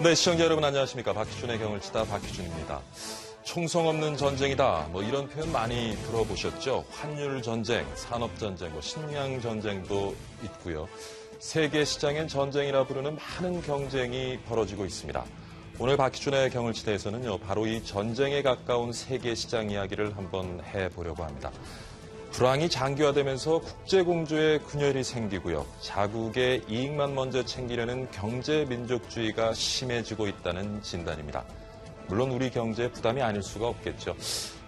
네, 시청자 여러분 안녕하십니까. 박희준의 경을 치다 박희준입니다. 총성 없는 전쟁이다. 이런 표현 많이 들어보셨죠? 환율 전쟁, 산업 전쟁, 식량 전쟁도 있고요. 세계 시장엔 전쟁이라 부르는 많은 경쟁이 벌어지고 있습니다. 오늘 박희준의 경을 치다에서는요, 바로 이 전쟁에 가까운 세계 시장 이야기를 한번 해보려고 합니다. 불황이 장기화되면서 국제공조에 균열이 생기고요. 자국의 이익만 먼저 챙기려는 경제민족주의가 심해지고 있다는 진단입니다. 물론 우리 경제에 부담이 아닐 수가 없겠죠.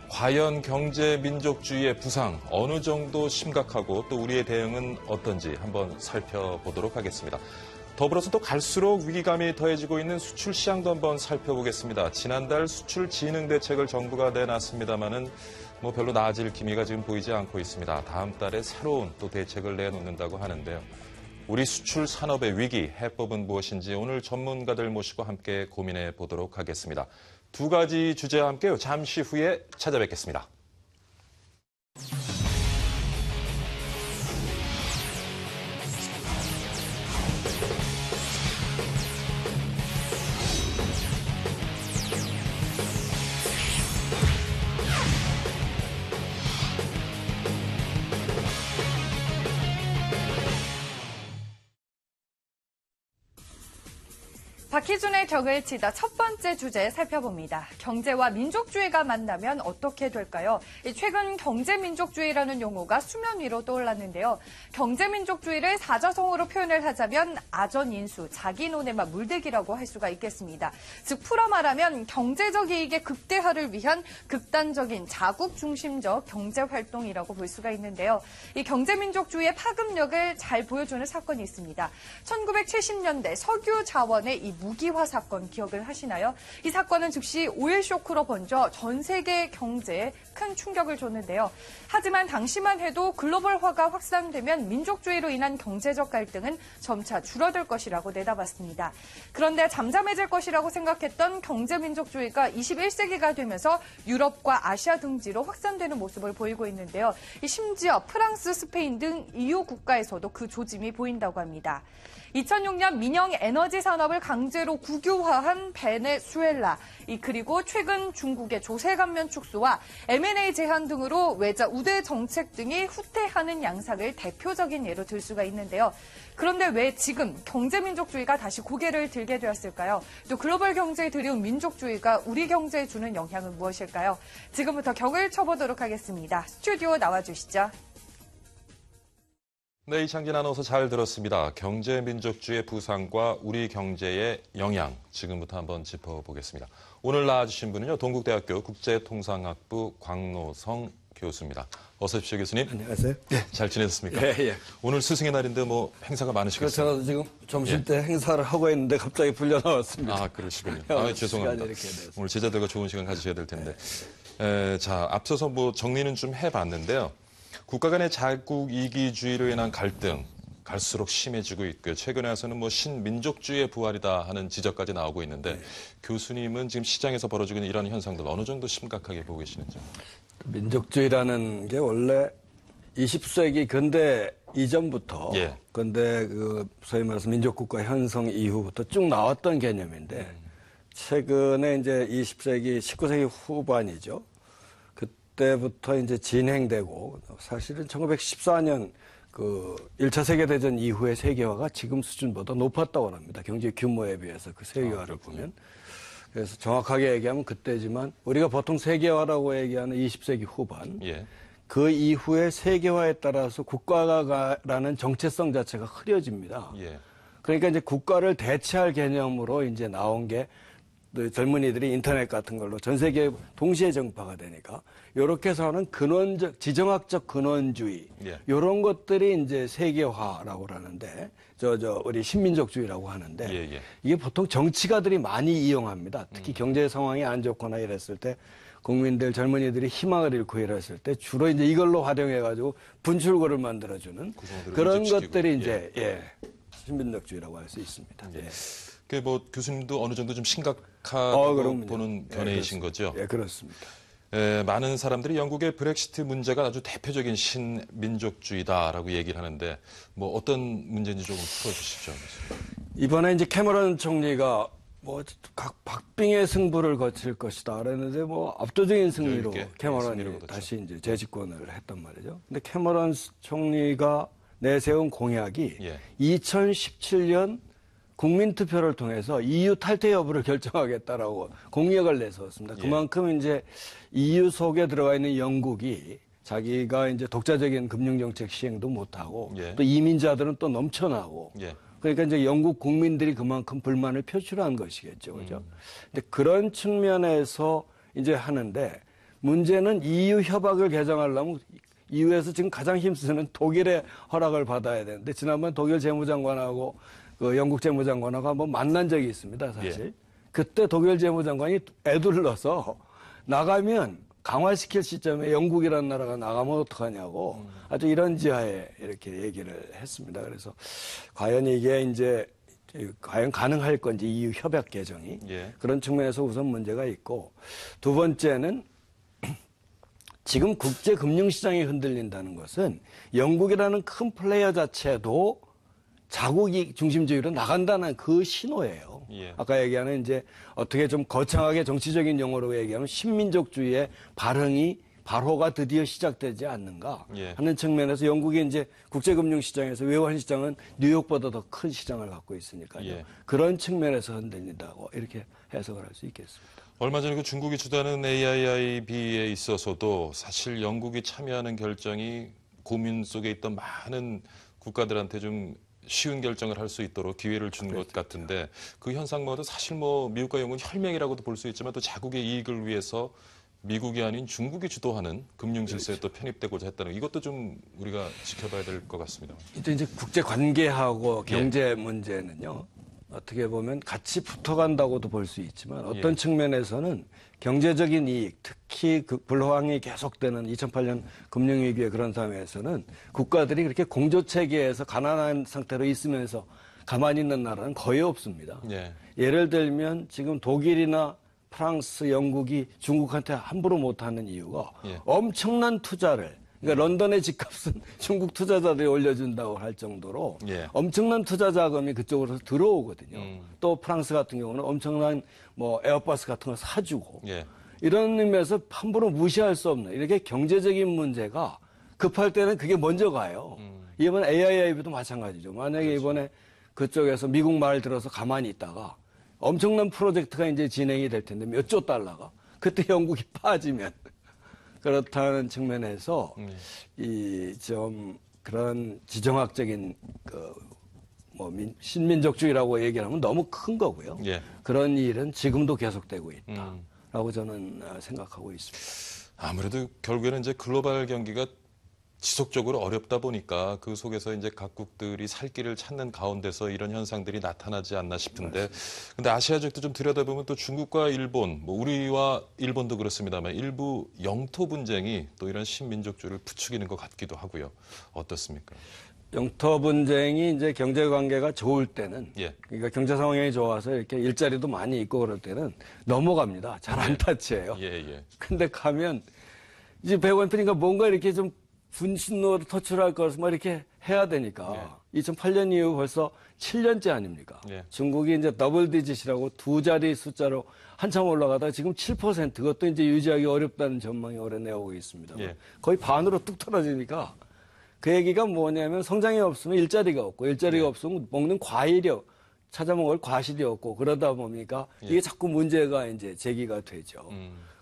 과연 경제민족주의의 부상 어느 정도 심각하고 또 우리의 대응은 어떤지 한번 살펴보도록 하겠습니다. 더불어서 또 갈수록 위기감이 더해지고 있는 수출 시장도 한번 살펴보겠습니다. 지난달 수출 진흥 대책을 정부가 내놨습니다마는 별로 나아질 기미가 지금 보이지 않고 있습니다. 다음 달에 새로운 또 대책을 내놓는다고 하는데요. 우리 수출 산업의 위기, 해법은 무엇인지 오늘 전문가들 모시고 함께 고민해 보도록 하겠습니다. 두 가지 주제와 함께요. 잠시 후에 찾아뵙겠습니다. 박희준의 격을 치다 첫 번째 주제 살펴봅니다. 경제와 민족주의가 만나면 어떻게 될까요? 최근 경제민족주의라는 용어가 수면 위로 떠올랐는데요. 경제민족주의를 사자성어로 표현을 하자면 아전인수, 자기논에만 물대기라고 할 수가 있겠습니다. 즉 풀어 말하면 경제적 이익의 극대화를 위한 극단적인 자국 중심적 경제활동이라고 볼 수가 있는데요. 이 경제민족주의의 파급력을 잘 보여주는 사건이 있습니다. 1970년대 석유 자원의 이 무기화 사건 기억을 하시나요? 이 사건은 즉시 오일 쇼크로 번져 전 세계 경제에 큰 충격을 줬는데요. 하지만 당시만 해도 글로벌화가 확산되면 민족주의로 인한 경제적 갈등은 점차 줄어들 것이라고 내다봤습니다. 그런데 잠잠해질 것이라고 생각했던 경제민족주의가 21세기가 되면서 유럽과 아시아 등지로 확산되는 모습을 보이고 있는데요. 심지어 프랑스, 스페인 등 EU 국가에서도 그 조짐이 보인다고 합니다. 2006년 민영 에너지 산업을 강제로 국유화한 베네수엘라, 그리고 최근 중국의 조세 감면 축소와 M&A 제한 등으로 외자 우대 정책 등이 후퇴하는 양상을 대표적인 예로 들 수가 있는데요. 그런데 왜 지금 경제민족주의가 다시 고개를 들게 되었을까요? 또 글로벌 경제에 들이운 민족주의가 우리 경제에 주는 영향은 무엇일까요? 지금부터 격을 쳐보도록 하겠습니다. 스튜디오 나와주시죠. 네, 이창진 아나운서 잘 들었습니다. 경제민족주의의 부상과 우리 경제의 영향, 지금부터 한번 짚어보겠습니다. 오늘 나와주신 분은요, 동국대학교 국제통상학부 광노성 교수입니다. 어서 오십시오, 교수님. 안녕하세요. 네, 잘 지내셨습니까? 예. 오늘 스승의 날인데 행사가 많으시겠어요? 그렇죠. 지금 점심 때 행사를 하고 있는데 갑자기 불려 나왔습니다. 아, 그러시군요. 죄송합니다. 오늘 제자들과 좋은 시간 가지셔야 될 텐데. 자, 앞서서 정리는 좀 해봤는데요. 국가 간의 자국 이기주의로 인한 갈등, 갈수록 심해지고 있고요. 최근에 와서는 신민족주의의 부활이다 하는 지적까지 나오고 있는데 교수님은 지금 시장에서 벌어지고 있는 이런 현상들 어느 정도 심각하게 보고 계시는지? 민족주의라는 게 원래 20세기 근대 이전부터 근대 소위 말해서 민족국가 형성 이후부터 쭉 나왔던 개념인데 최근에 이제 20세기 19세기 후반이죠. 그때부터 이제 진행되고 사실은 1914년 1차 세계대전 이후의 세계화가 지금 수준보다 높았다고 합니다. 경제 규모에 비해서 그 세계화를 보면. 그래서 정확하게 얘기하면 그때지만 우리가 보통 세계화라고 얘기하는 20세기 후반. 그 이후의 세계화에 따라서 국가가라는 정체성 자체가 흐려집니다. 그러니까 이제 국가를 대체할 개념으로 이제 나온 게 젊은이들이 인터넷 같은 걸로 전 세계에 동시에 전파가 되니까 이렇게 해서는 근원적, 지정학적 근원주의 이런 것들이 이제 세계화라고 하는데 우리 신민족주의라고 하는데 이게 보통 정치가들이 많이 이용합니다. 특히 경제 상황이 안 좋거나 이랬을 때 국민들 젊은이들이 희망을 잃고 이랬을 때 주로 이제 이걸로 활용해가지고 분출구를 만들어주는 그런 것들이 이제 신민족주의라고 할 수 있습니다. 교수님도 어느 정도 좀 심각하다고 보는 견해이신 거죠? 예, 그렇습니다. 많은 사람들이 영국의 브렉시트 문제가 아주 대표적인 신민족주의다라고 얘기를 하는데 어떤 문제인지 조금 풀어주시죠. 이번에 이제 캐머런 총리가 뭐 각 박빙의 승부를 거칠 것이다 그랬는데 뭐 압도적인 승리로 캐머런이 승리로 다시 이제 재집권을 했단 말이죠. 근데 캐머런 총리가 내세운 공약이 2017년 국민투표를 통해서 EU 탈퇴 여부를 결정하겠다라고 공약을 내세웠습니다. 그만큼 이제 EU 속에 들어가 있는 영국이 자기가 이제 독자적인 금융정책 시행도 못하고 또 이민자들은 또 넘쳐나고 그러니까 이제 영국 국민들이 그만큼 불만을 표출한 것이겠죠. 그죠? 근데 그런 측면에서 이제 하는데 문제는 EU 협약을 개정하려면 EU에서 지금 가장 힘쓰는 독일의 허락을 받아야 되는데 지난번 독일 재무장관하고 그 영국 재무장관하고 한번 만난 적이 있습니다, 사실. 그때 독일 재무장관이 애둘러서 나가면 강화시킬 시점에 영국이라는 나라가 나가면 어떡하냐고 아주 이런 지하에 이렇게 얘기를 했습니다. 그래서 과연 이게 이제 과연 가능할 건지 EU 협약 개정이 그런 측면에서 우선 문제가 있고 두 번째는 지금 국제 금융시장이 흔들린다는 것은 영국이라는 큰 플레이어 자체도 자국이 중심주의로 나간다는 그 신호예요. 아까 얘기하는 이제 어떻게 좀 거창하게 정치적인 용어로 얘기하면 신민족주의의 발호가 드디어 시작되지 않는가 하는 측면에서 영국이 이제 국제금융시장에서 외환 시장은 뉴욕보다 더 큰 시장을 갖고 있으니까요. 그런 측면에서 흔들린다고 이렇게 해석을 할 수 있겠습니다. 얼마 전에 그 중국이 주도하는 AIIB에 있어서도 사실 영국이 참여하는 결정이 고민 속에 있던 많은 국가들한테 좀 쉬운 결정을 할 수 있도록 기회를 준 것 같은데 그 현상마다 사실 뭐 미국과 영국은 혈맹이라고도 볼 수 있지만 또 자국의 이익을 위해서 미국이 아닌 중국이 주도하는 금융 질서에 또 편입되고자 했다는 이것도 좀 우리가 지켜봐야 될 것 같습니다. 이제 국제 관계하고 경제 문제는요. 어떻게 보면 같이 붙어간다고도 볼 수 있지만 어떤 측면에서는 경제적인 이익, 특히 그 불황이 계속되는 2008년 금융위기의 그런 상황에서는 국가들이 그렇게 공조체계에서 가난한 상태로 있으면서 가만히 있는 나라는 거의 없습니다. 예를 들면 지금 독일이나 프랑스, 영국이 중국한테 함부로 못하는 이유가 엄청난 투자를 그러니까 런던의 집값은 중국 투자자들이 올려준다고 할 정도로 엄청난 투자 자금이 그쪽으로 들어오거든요. 또 프랑스 같은 경우는 엄청난 뭐 에어버스 같은 걸 사주고 이런 의미에서 함부로 무시할 수 없는 이렇게 경제적인 문제가 급할 때는 그게 먼저 가요. 이번 AIIB도 마찬가지죠. 만약에 이번에 그쪽에서 미국 말 들어서 가만히 있다가 엄청난 프로젝트가 이제 진행이 될 텐데 몇 조 달러가 그때 영국이 빠지면 그렇다는 측면에서 이 좀 그런 지정학적인 신민족주의라고 얘기를 하면 너무 큰 거고요. 그런 일은 지금도 계속되고 있다라고 저는 생각하고 있습니다. 아무래도 결국에는 이제 글로벌 경기가 지속적으로 어렵다 보니까 그 속에서 이제 각국들이 살 길을 찾는 가운데서 이런 현상들이 나타나지 않나 싶은데 근데 아시아 지역도 좀 들여다보면 또 중국과 일본, 뭐 우리와 일본도 그렇습니다만 일부 영토 분쟁이 또 이런 신민족주의를 부추기는 것 같기도 하고요. 어떻습니까? 영토 분쟁이 이제 경제 관계가 좋을 때는 그러니까 경제 상황이 좋아서 이렇게 일자리도 많이 있고 그럴 때는 넘어갑니다. 잘 안 타치해요. 근데 가면 이제 배관프니까 뭔가 이렇게 좀 분신호를 터출할 것을 막 이렇게 해야 되니까 2008년 이후 벌써 7년째 아닙니까? 중국이 이제 더블 디짓이라고 두 자리 숫자로 한참 올라가다가 지금 7% 그것도 이제 유지하기 어렵다는 전망이 올해 내오고 있습니다. 거의 반으로 뚝 떨어지니까 그 얘기가 뭐냐면 성장이 없으면 일자리가 없고 일자리가 없으면 먹는 과일이 찾아 먹을 과실이 없고 그러다 보니까 이게 자꾸 문제가 이제 제기가 되죠.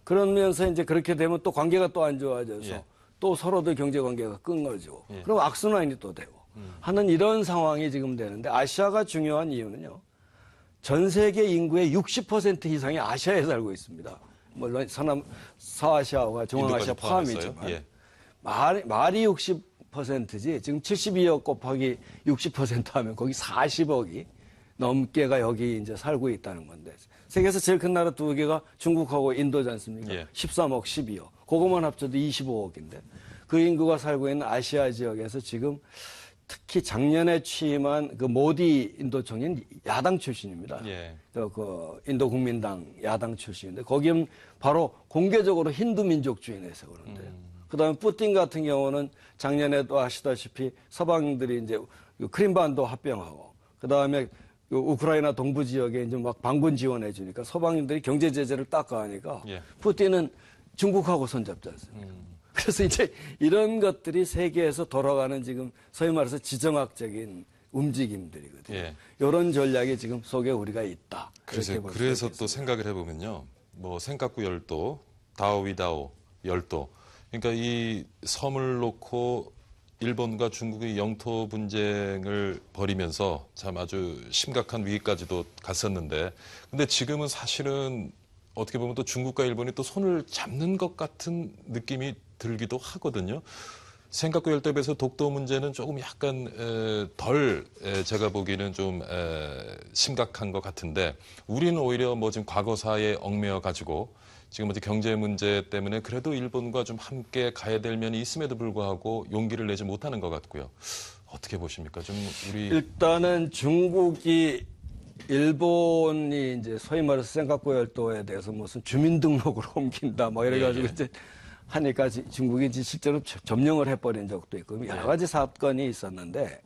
그러면서 이제 그렇게 되면 또 관계가 또 안 좋아져서 또 서로들 경제 관계가 끊어지고 그럼 악순환이 또 되고 하는 이런 상황이 지금 되는데 아시아가 중요한 이유는요. 전 세계 인구의 60% 이상이 아시아에 살고 있습니다. 물론 서아시아와 중앙아시아 포함이지만 말이 60%지 지금 72억 곱하기 60% 하면 거기 40억이 넘게가 여기 이제 살고 있다는 건데 세계에서 제일 큰 나라 두 개가 중국하고 인도지 않습니까? 13억, 12억. 그것만 합쳐도 25억인데 그 인구가 살고 있는 아시아 지역에서 지금 특히 작년에 취임한 그 모디 인도총리는 야당 출신입니다. 그 인도 국민당 야당 출신인데 거기는 바로 공개적으로 힌두 민족주의 내세우는데요. 그다음에 푸틴 같은 경우는 작년에도 아시다시피 서방들이 이제 크림반도 합병하고 그다음에 우크라이나 동부 지역에 이제 막 반군 지원해 주니까 서방님들이 경제 제재를 딱 가하니까 예. 푸틴은 중국하고 손잡지 않습니까? 그래서 이제 이런 것들이 세계에서 돌아가는 지금 소위 말해서 지정학적인 움직임들이거든요. 예. 이런 전략이 지금 속에 우리가 있다. 그래서 또 생각을 해보면요. 뭐 생각구 열도, 다오위다오 열도. 그러니까 이 섬을 놓고 일본과 중국의 영토 분쟁을 벌이면서 참 아주 심각한 위기까지도 갔었는데, 근데 지금은 사실은 어떻게 보면 또 중국과 일본이 또 손을 잡는 것 같은 느낌이 들기도 하거든요. 생각구 열도에서 독도 문제는 조금 약간 덜 제가 보기에는 좀 심각한 것 같은데, 우리는 오히려 뭐 지금 과거사에 얽매여 가지고 지금 어디 경제 문제 때문에 그래도 일본과 좀 함께 가야 될 면이 있음에도 불구하고 용기를 내지 못하는 것 같고요. 어떻게 보십니까? 좀 우리 일단은 중국이 일본이 이제 소위 말해서 생각구 열도에 대해서 무슨 주민등록으로 옮긴다 뭐 이래가지고 예. 이제 하니까 중국이 이제 실제로 점령을 해버린 적도 있고 여러 가지 사건이 있었는데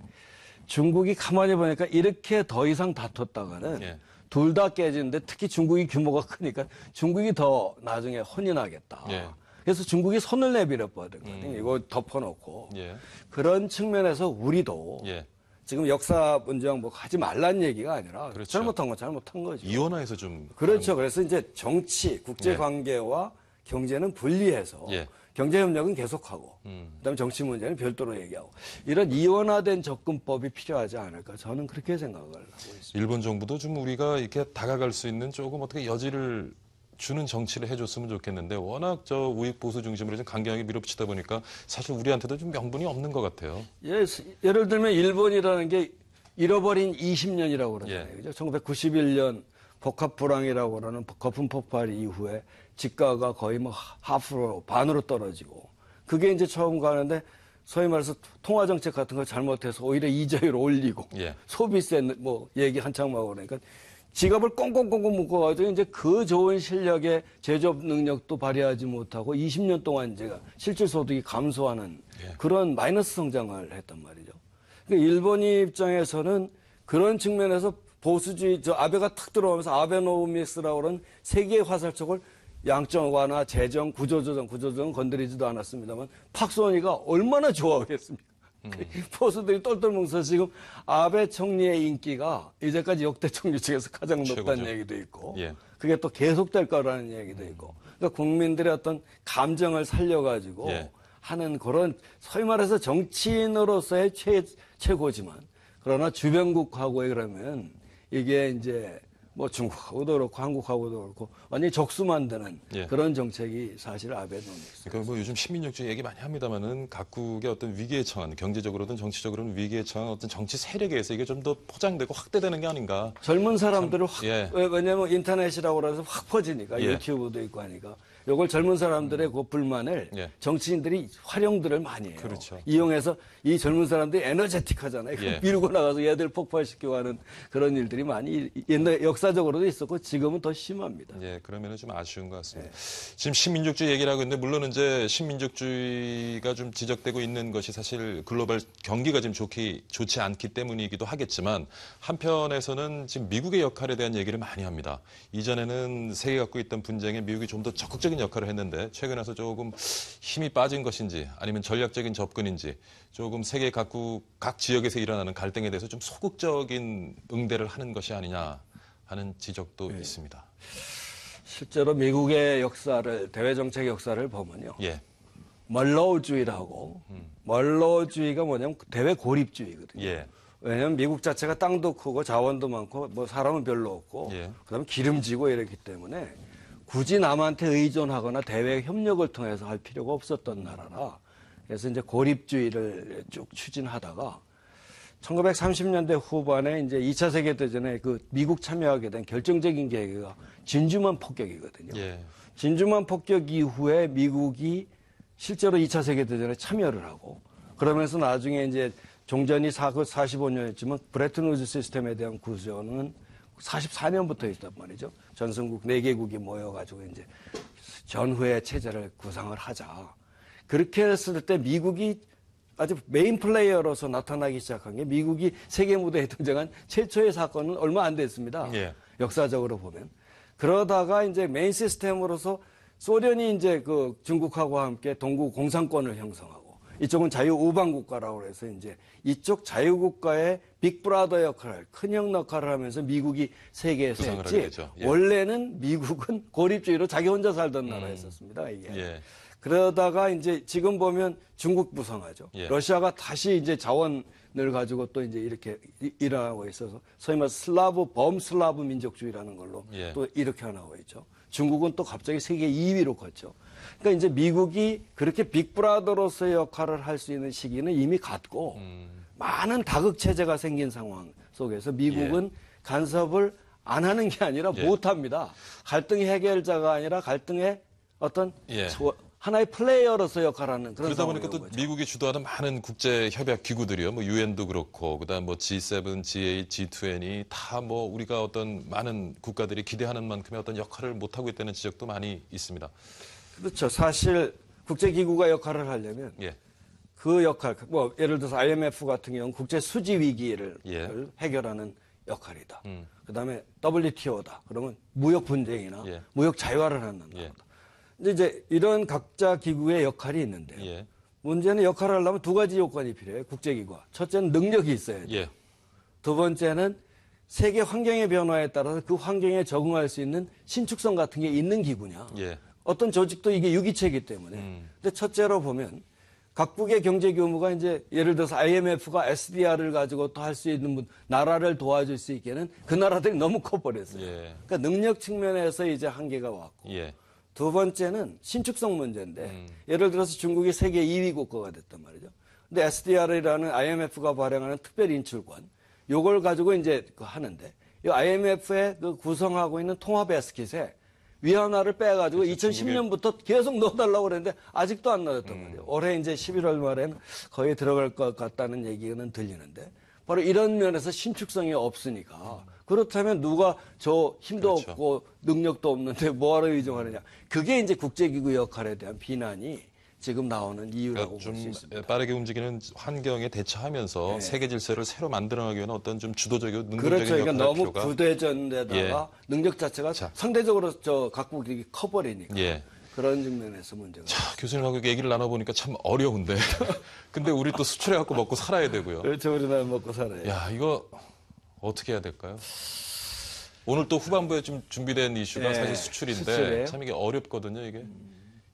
중국이 가만히 보니까 이렇게 더 이상 다퉜다가는 예. 둘 다 깨지는데 특히 중국이 규모가 크니까 중국이 더 나중에 혼이 나겠다. 예. 그래서 중국이 손을 내밀어 버렸거든요. 이거 덮어놓고. 예. 그런 측면에서 우리도 예. 지금 역사 분쟁 뭐 하지 말란 얘기가 아니라 그렇죠. 잘못한 건 잘못한 거죠. 이원화해서 좀 그렇죠. 그래서 이제 정치, 국제 관계와 경제는 분리해서 예. 경제 협력은 계속하고 그다음에 정치 문제는 별도로 얘기하고 이런 이원화된 접근법이 필요하지 않을까 저는 그렇게 생각을 하고 있습니다. 일본 정부도 좀 우리가 이렇게 다가갈 수 있는 조금 어떻게 여지를 주는 정치를 해줬으면 좋겠는데 워낙 저 우익 보수 중심으로 좀 강경하게 밀어붙이다 보니까 사실 우리한테도 좀 명분이 없는 것 같아요. 예를 들면 일본이라는 게 잃어버린 20년이라고 그러잖아요. 예. 그죠? 1991년 복합 불황이라고 그러는 거품 폭발 이후에 집가가 거의 뭐 하프로 반으로 떨어지고 그게 이제 처음 가는데 소위 말해서 통화 정책 같은 거 잘못해서 오히려 이자율 올리고 예. 소비세 뭐 얘기 한창 하고 그러니까 지갑을 꽁꽁꽁꽁 묶어가지고 이제 그 좋은 실력의 제조업 능력도 발휘하지 못하고 20년 동안 제가 실질 소득이 감소하는 예. 그런 마이너스 성장을 했단 말이죠. 그러니까 일본 입장에서는 그런 측면에서 보수주의 저 아베가 탁 들어오면서 아베노미스라고 그러는 세계의 화살촉을 양적완화, 재정, 구조조정 건드리지도 않았습니다만 박수원이가 얼마나 좋아하겠습니까? 보수들이 똘똘 뭉쳐서 지금 아베 총리의 인기가 이제까지 역대 총리 중에서 가장 높다는 최고죠. 얘기도 있고 예. 그게 또 계속될 거라는 얘기도 있고 그러니까 국민들의 어떤 감정을 살려가지고 예. 하는 그런 소위 말해서 정치인으로서의 최고지만 그러나 주변국하고의 그러면 이게 이제 뭐 중국하고도 그렇고 한국하고도 그렇고 완전히 적수 만드는 예. 그런 정책이 사실 아베노믹스. 그러니까 뭐 요즘 시민력주의 얘기 많이 합니다만은 각국의 어떤 위기에 처한 경제적으로든 정치적으로든 위기에 처한 어떤 정치 세력에 의해서 이게 좀 더 포장되고 확대되는 게 아닌가. 젊은 사람들을 확 예. 왜냐면 인터넷이라고 그래서 확 퍼지니까 예. 유튜브도 있고 하니까 이걸 젊은 사람들의 그 불만을 예. 정치인들이 활용들을 많이 해요. 그렇죠. 이용해서 이 젊은 사람들이 에너제틱하잖아요. 예. 밀고 나가서 얘들 폭발시키고 하는 그런 일들이 많이 옛날 역사적으로도 있었고 지금은 더 심합니다. 예, 그러면은 좀 아쉬운 것 같습니다. 지금 신민족주의 얘기를 하고 있는데 물론 이제 신민족주의가 좀 지적되고 있는 것이 사실 글로벌 경기가 지금 좋지 않기 때문이기도 하겠지만 한편에서는 지금 미국의 역할에 대한 얘기를 많이 합니다. 이전에는 세계가 갖고 있던 분쟁에 미국이 좀 더 적극적인 역할을 했는데 최근에 와서 조금 힘이 빠진 것인지 아니면 전략적인 접근인지 조금 세계 각 지역에서 일어나는 갈등에 대해서 좀 소극적인 응대를 하는 것이 아니냐 하는 지적도 있습니다. 실제로 미국의 역사를 대외 정책 역사를 보면요. 예. 멀로우주의라고 멀로우주의가 뭐냐면 대외 고립주의거든요. 예. 왜냐하면 미국 자체가 땅도 크고 자원도 많고 뭐 사람은 별로 없고 예. 그다음에 기름지고 이랬기 때문에 굳이 남한테 의존하거나 대외 협력을 통해서 할 필요가 없었던 나라라. 그래서 이제 고립주의를 쭉 추진하다가 1930년대 후반에 이제 2차 세계대전에 그 미국 참여하게 된 결정적인 계기가 진주만 폭격이거든요. 예. 진주만 폭격 이후에 미국이 실제로 2차 세계대전에 참여를 하고 그러면서 나중에 이제 종전이 45년이었지만 브레튼 우즈 시스템에 대한 구조는 44년부터 있단 말이죠. 전성국 4개국이 모여가지고 이제 전후의 체제를 구상을 하자. 그렇게 했을 때 미국이 아주 메인 플레이어로서 나타나기 시작한 게 미국이 세계 무대에 등장한 최초의 사건은 얼마 안 됐습니다. 예. 역사적으로 보면. 그러다가 이제 메인 시스템으로서 소련이 이제 그 중국하고 함께 동구 공산권을 형성하고 이쪽은 자유우방 국가라고 해서 이제 이쪽 자유국가의 빅브라더 역할을 큰형 역할을 하면서 미국이 세계에서 했지. 예. 원래는 미국은 고립주의로 자기 혼자 살던 나라였었습니다. 이게. 예. 그러다가 이제 지금 보면 중국 부상하죠. 예. 러시아가 다시 이제 자원을 가지고 또 이제 이렇게 일어나고 있어서 소위 말해서 범슬라브 민족주의라는 걸로 예. 또 이렇게 나오고 있죠. 중국은 또 갑자기 세계 2위로 컸죠. 그러니까 이제 미국이 그렇게 빅브라더로서의 역할을 할 수 있는 시기는 이미 갔고 많은 다극 체제가 생긴 상황 속에서 미국은 간섭을 안 하는 게 아니라 못 합니다. 갈등 해결자가 아니라 갈등의 어떤 하나의 플레이어로서 역할하는 그런 그러다 보니까 또 거죠. 미국이 주도하는 많은 국제 협약 기구들이요. 뭐 유엔도 그렇고 그다음 뭐 G7, G8, G20 다 뭐 우리가 어떤 많은 국가들이 기대하는 만큼의 어떤 역할을 못 하고 있다는 지적도 많이 있습니다. 그렇죠. 사실 국제 기구가 역할을 하려면 예. 그 역할, 뭐 예를 들어서 IMF 같은 경우는 국제 수지 위기를 해결하는 역할이다. 그다음에 WTO다. 그러면 무역 분쟁이나 무역 자유화를 하는 나라다. 근데 이제 이런 각자 기구의 역할이 있는데 문제는 역할을 하려면 두 가지 요건이 필요해요. 국제기구가. 첫째는 능력이 있어야 돼요. 두 번째는 세계 환경의 변화에 따라서 그 환경에 적응할 수 있는 신축성 같은 게 있는 기구냐. 어떤 조직도 이게 유기체이기 때문에. 근데 첫째로 보면 각국의 경제 규모가 이제 예를 들어서 IMF가 SDR을 가지고 또 할 수 있는 나라를 도와줄 수 있게는 그 나라들이 너무 커버렸어요. 그러니까 능력 측면에서 이제 한계가 왔고. 두 번째는 신축성 문제인데 예를 들어서 중국이 세계 2위 국가가 됐단 말이죠. 근데 SDR이라는 IMF가 발행하는 특별 인출권 요걸 가지고 이제 하는데 이 IMF에 그 구성하고 있는 통합 에스킷에 위안화를 빼가지고 2010년부터 계속 넣어달라고 그랬는데 아직도 안 넣었단 말이에요. 올해 이제 11월 말에는 거의 들어갈 것 같다는 얘기는 들리는데 바로 이런 면에서 신축성이 없으니까 그렇다면 누가 저 힘도 없고 능력도 없는데 뭐하러 의존하느냐. 그게 이제 국제기구 역할에 대한 비난이 지금 나오는 이유라고 볼 수 있습니다. 빠르게 움직이는 환경에 대처하면서 세계 질서를 새로 만들어가기 위한 어떤 좀 주도적이고 능동적인 그렇죠. 그러니까 역할을 너무 필요가. 부대전에다가 능력 자체가 상대적으로 저 각국이 커버리니까 그런 측면에서 문제가. 자, 교수님하고 얘기를 나눠보니까 참 어려운데. 근데 우리 또 수출해갖고 먹고 살아야 되고요. 그렇죠. 우리나라 먹고 살아요. 야, 이거 어떻게 해야 될까요? 오늘 또 후반부에 좀 준비된 이슈가 사실 수출인데 참 이게 어렵거든요, 이게.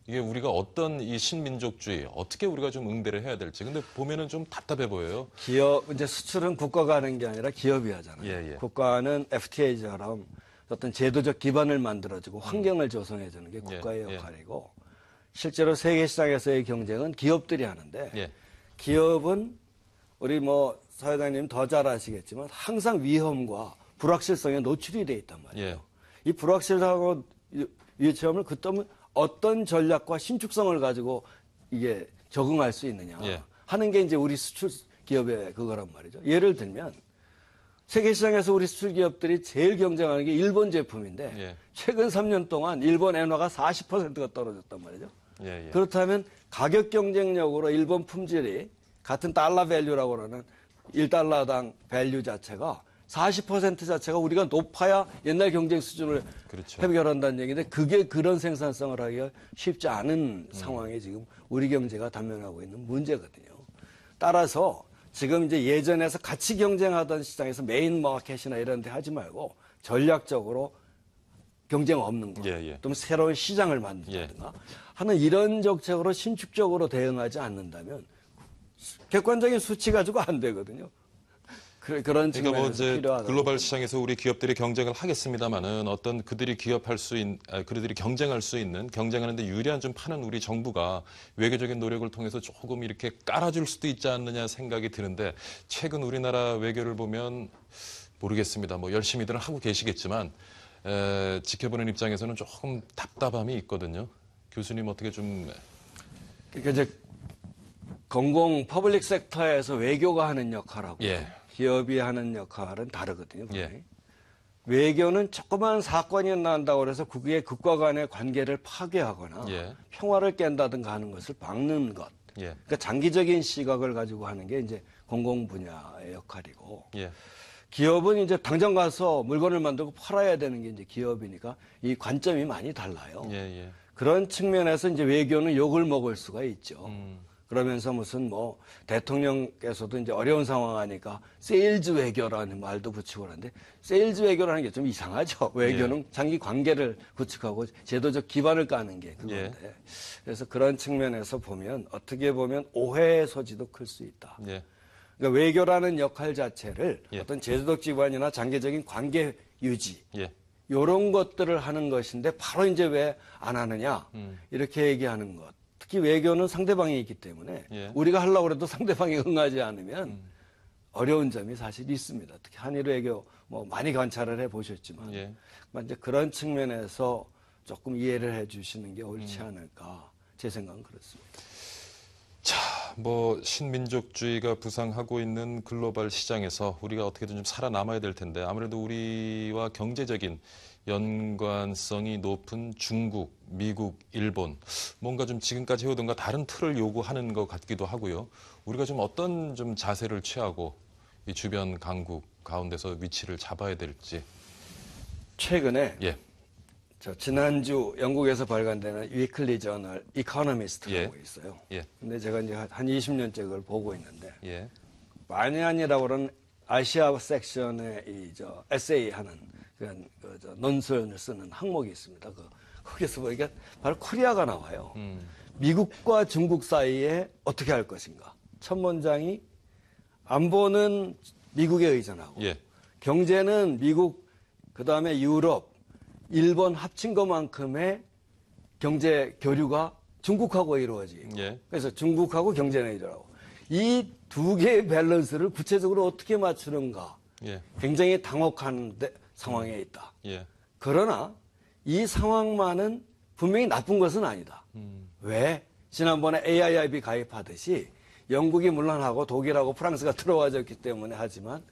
이게 우리가 어떤 이 신민족주의, 어떻게 우리가 좀 응대를 해야 될지. 근데 보면은 좀 답답해 보여요. 이제 수출은 국가가 하는 게 아니라 기업이 하잖아요. 국가는 FTA처럼 어떤 제도적 기반을 만들어주고 환경을 조성해주는 게 국가의 역할이고 실제로 세계 시장에서의 경쟁은 기업들이 하는데 기업은 우리 뭐 사회자님 더 잘 아시겠지만 항상 위험과 불확실성에 노출이 돼 있단 말이에요. 이 불확실하고 위험을 그때면 어떤 전략과 신축성을 가지고 이게 적응할 수 있느냐 하는 게 이제 우리 수출 기업의 그거란 말이죠. 예를 들면 세계 시장에서 우리 수출 기업들이 제일 경쟁하는 게 일본 제품인데 최근 3년 동안 일본 엔화가 40%가 떨어졌단 말이죠. 그렇다면 가격 경쟁력으로 일본 품질이 같은 달러 밸류라고 하는 1달러당 밸류 자체가 40% 자체가 우리가 높아야 옛날 경쟁 수준을 해결한다는 얘기인데 그게 그런 생산성을 하기가 쉽지 않은 상황에 지금 우리 경제가 단면하고 있는 문제거든요. 따라서 지금 이제 예전에서 같이 경쟁하던 시장에서 메인 마켓이나 이런 데 하지 말고 전략적으로 경쟁 없는 거 또는 새로운 시장을 만든다든가 하는 이런 정책으로 신축적으로 대응하지 않는다면 객관적인 수치 가지고 안 되거든요. 그런 그러니까 뭐 이제 필요하다. 글로벌 시장에서 우리 기업들이 경쟁을 하겠습니다만은 어떤 그들이 그들이 경쟁할 수 있는 경쟁하는데 유리한 좀 파는 우리 정부가 외교적인 노력을 통해서 조금 이렇게 깔아줄 수도 있지 않느냐 생각이 드는데 최근 우리나라 외교를 보면 모르겠습니다. 뭐 열심히들 하고 계시겠지만 지켜보는 입장에서는 조금 답답함이 있거든요. 교수님 어떻게 좀. 그러니까 이제 공공 퍼블릭 섹터에서 외교가 하는 역할하고 기업이 하는 역할은 다르거든요. 외교는 조그만 사건이 난다고 해서 그게 국가 간의 관계를 파괴하거나 평화를 깬다든가 하는 것을 막는 것. 예. 그러니까 장기적인 시각을 가지고 하는 게 이제 공공 분야의 역할이고 예. 기업은 이제 당장 가서 물건을 만들고 팔아야 되는 게 이제 기업이니까 이 관점이 많이 달라요. 예, 예. 그런 측면에서 이제 외교는 욕을 먹을 수가 있죠. 그러면서 무슨 뭐 대통령께서도 이제 어려운 상황하니까 세일즈 외교라는 말도 붙이고 그러는데 세일즈 외교라는 게 좀 이상하죠. 외교는 예. 장기 관계를 구축하고 제도적 기반을 까는 게 그건데. 예. 그래서 그런 측면에서 보면 어떻게 보면 오해의 소지도 클 수 있다. 예. 그러니까 외교라는 역할 자체를 예. 어떤 제도적 기반이나 장기적인 관계 유지 예. 이런 것들을 하는 것인데 바로 이제 왜 안 하느냐 이렇게 얘기하는 것. 특히 외교는 상대방이 있기 때문에 예. 우리가 하려고 해도 상대방이 응하지 않으면 어려운 점이 사실 있습니다. 특히 한일 외교 뭐 많이 관찰을 해보셨지만 예. 이제 그런 측면에서 조금 이해를 해주시는 게 옳지 않을까 제 생각은 그렇습니다. 자, 뭐 신민족주의가 부상하고 있는 글로벌 시장에서 우리가 어떻게든 좀 살아남아야 될 텐데 아무래도 우리와 경제적인 연관성이 높은 중국, 미국, 일본 뭔가 좀 지금까지 해오던 것 다른 틀을 요구하는 것 같기도 하고요. 우리가 좀 어떤 좀 자세를 취하고 이 주변 강국 가운데서 위치를 잡아야 될지. 최근에 예. 지난주 영국에서 발간되는 위클리 저널 이코노미스트라고 예. 있어요. 예. 근데 제가 이제 한 20년째 그걸 보고 있는데 예. 마니안이라고 그러는 아시아 섹션의 에세이 하는 그런 논술을 쓰는 항목이 있습니다. 거기서 보니까 바로 코리아가 나와요. 미국과 중국 사이에 어떻게 할 것인가. 첫 문장이 안보는 미국에 의존하고 예. 경제는 미국, 그다음에 유럽, 일본 합친 것만큼의 경제 교류가 중국하고 이루어지고 예. 그래서 중국하고 경제 내일하고 이 두 개의 밸런스를 구체적으로 어떻게 맞추는가 예. 굉장히 당혹한 상황에 있다. 예. 그러나 이 상황만은 분명히 나쁜 것은 아니다. 왜? 지난번에 AIIB 가입하듯이 영국이 물론하고 독일하고 프랑스가 들어와졌기 때문에 하지만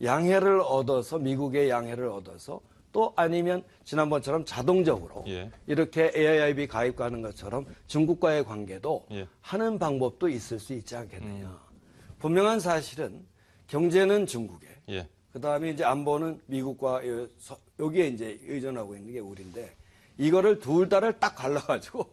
양해를 얻어서 미국의 양해를 얻어서 또 아니면 지난번처럼 자동적으로 예. 이렇게 AIIB 가입하는 것처럼 중국과의 관계도 예. 하는 방법도 있을 수 있지 않겠느냐. 분명한 사실은 경제는 중국에 예. 그다음에 이제 안보는 미국과 여기에 이제 의존하고 있는 게 우리인데 이거를 둘 다를 딱 갈라가지고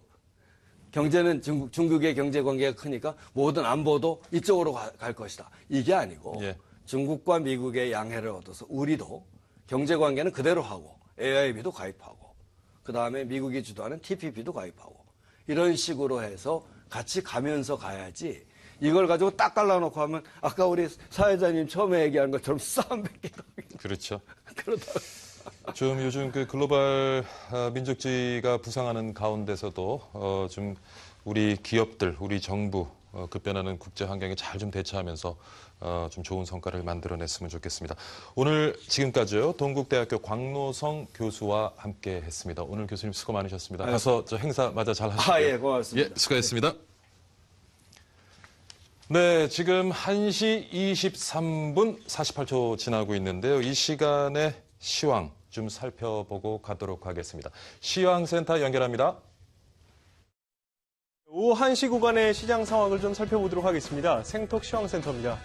경제는 중국의 경제 관계가 크니까 모든 안보도 이쪽으로 갈 것이다. 이게 아니고 예. 중국과 미국의 양해를 얻어서 우리도 경제 관계는 그대로 하고 AIIB도 가입하고 그다음에 미국이 주도하는 TPP도 가입하고 이런 식으로 해서 같이 가면서 가야지 이걸 가지고 딱 갈라놓고 하면 아까 우리 사회자님 처음에 얘기한 것처럼 싸움 뱉기도 하고 그렇죠. 그러다 좀 요즘 그 글로벌 민족주의가 부상하는 가운데서도 좀 우리 기업들, 우리 정부 급변하는 국제 환경에 잘 좀 대처하면서 좀 좋은 성과를 만들어냈으면 좋겠습니다. 오늘 지금까지요 동국대학교 광노성 교수와 함께했습니다. 오늘 교수님 수고 많으셨습니다. 가서 저 행사 마저 잘 하시고요. 예, 고맙습니다. 예, 수고했습니다. 네, 지금 1시 23분 48초 지나고 있는데요. 이 시간에 시황 좀 살펴보고 가도록 하겠습니다. 시황센터 연결합니다. 오후 1시 구간의 시장 상황을 좀 살펴보도록 하겠습니다. 생톡 시황센터입니다.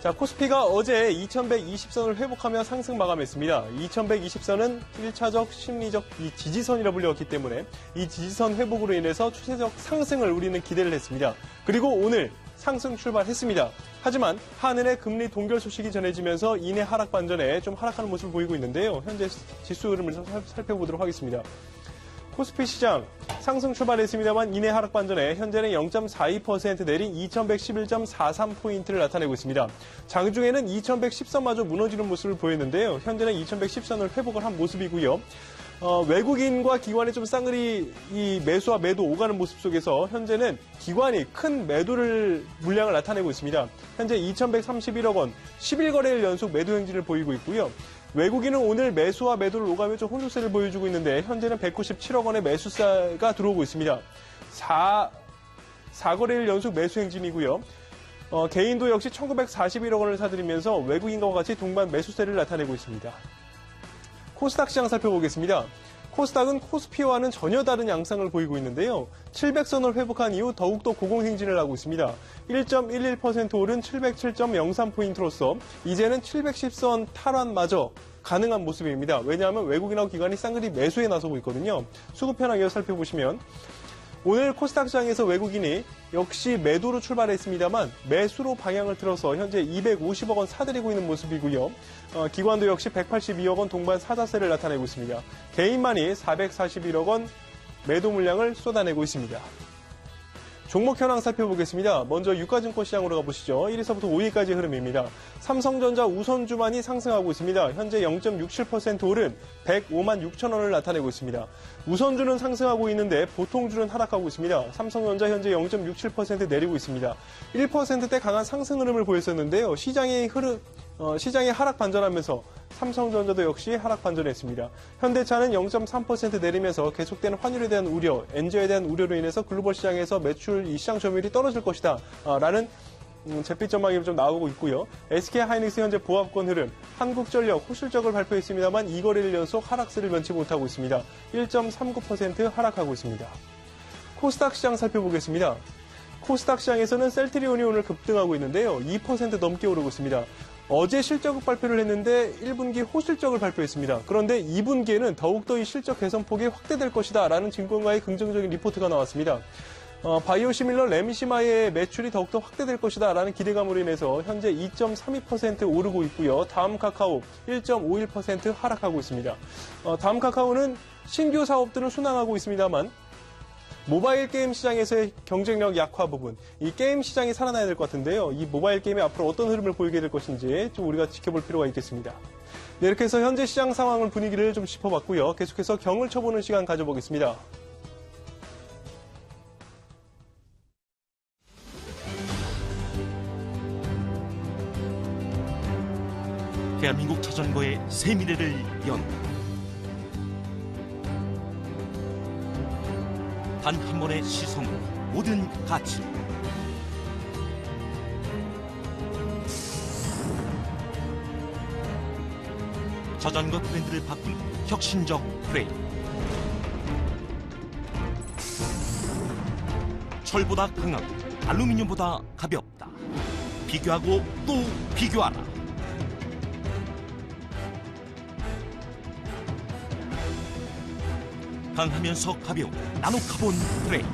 자, 코스피가 어제 2120선을 회복하며 상승 마감했습니다. 2120선은 1차적 심리적 이 지지선이라 불렸기 때문에 이 지지선 회복으로 인해서 추세적 상승을 우리는 기대를 했습니다. 그리고 오늘 상승 출발했습니다. 하지만 한은의 금리 동결 소식이 전해지면서 이내 하락 반전에 좀 하락하는 모습을 보이고 있는데요. 현재 지수 흐름을 살펴보도록 하겠습니다. 코스피 시장 상승 출발했습니다만 이내 하락 반전에 현재는 0.42% 내린 2111.43포인트를 나타내고 있습니다. 장중에는 2110선마저 무너지는 모습을 보였는데요. 현재는 2110선을 회복을 한 모습이고요. 외국인과 기관의 좀 쌍으리 이 매수와 매도 오가는 모습 속에서 현재는 기관이 큰 매도를 물량을 나타내고 있습니다. 현재 2131억 원 11거래일 연속 매도 행진을 보이고 있고요. 외국인은 오늘 매수와 매도를 오가며 좀 혼조세를 보여주고 있는데 현재는 197억 원의 매수세가 들어오고 있습니다. 4거래일 연속 매수 행진이고요. 개인도 역시 1941억 원을 사들이면서 외국인과 같이 동반 매수세를 나타내고 있습니다. 코스닥 시장 살펴보겠습니다. 코스닥은 코스피와는 전혀 다른 양상을 보이고 있는데요. 700선을 회복한 이후 더욱더 고공행진을 하고 있습니다. 1.11% 오른 707.03포인트로서 이제는 710선 탈환마저 가능한 모습입니다. 왜냐하면 외국인하고 기관이 쌍그리 매수에 나서고 있거든요. 수급 현황 이어 살펴보시면 오늘 코스닥 시장에서 외국인이 역시 매도로 출발했습니다만 매수로 방향을 틀어서 현재 250억 원 사들이고 있는 모습이고요. 기관도 역시 182억 원 동반 사자세를 나타내고 있습니다. 개인만이 441억 원 매도 물량을 쏟아내고 있습니다. 종목 현황 살펴보겠습니다. 먼저 유가증권 시장으로 가보시죠. 1위서부터 5위까지 흐름입니다. 삼성전자 우선주만이 상승하고 있습니다. 현재 0.67% 오른 105만 6천 원을 나타내고 있습니다. 우선주는 상승하고 있는데 보통주는 하락하고 있습니다. 삼성전자 현재 0.67% 내리고 있습니다. 1%대 강한 상승 흐름을 보였었는데요. 시장이 하락 반전하면서 삼성전자도 역시 하락 반전했습니다. 현대차는 0.3% 내리면서 계속되는 환율에 대한 우려, 엔저에 대한 우려로 인해서 글로벌 시장에서 매출 시장 점유율이 떨어질 것이다 라는 잿빛 전망이 좀 나오고 있고요. SK하이닉스 현재 보합권 흐름, 한국전력 호실적을 발표했습니다만 2거래일 연속 하락세를 면치 못하고 있습니다. 1.39% 하락하고 있습니다. 코스닥 시장 살펴보겠습니다. 코스닥 시장에서는 셀트리온이 오늘 급등하고 있는데요. 2% 넘게 오르고 있습니다. 어제 실적 발표를 했는데 1분기 호실적을 발표했습니다. 그런데 2분기에는 더욱더 이 실적 개선폭이 확대될 것이다 라는 증권가의 긍정적인 리포트가 나왔습니다. 바이오시밀러 레미시마의 매출이 더욱더 확대될 것이다 라는 기대감으로 인해서 현재 2.32% 오르고 있고요. 다음 카카오 1.51% 하락하고 있습니다. 다음 카카오는 신규 사업들은 순항하고 있습니다만 모바일 게임 시장에서의 경쟁력 약화 부분, 이 게임 시장이 살아나야 될 것 같은데요. 이 모바일 게임이 앞으로 어떤 흐름을 보이게 될 것인지 좀 우리가 지켜볼 필요가 있겠습니다. 네, 이렇게 해서 현재 시장 상황을 분위기를 좀 짚어봤고요. 계속해서 경을 쳐보는 시간 가져보겠습니다. 대한민국 자전거의 새 미래를 연다. 단 한 번의 시선으로 모든 가치. 자전거 트렌드를 바꾼 혁신적 프레임. 철보다 강하고 알루미늄보다 가볍다. 비교하고 또 비교하라. 강하면서 가벼운 나노카본 프레임.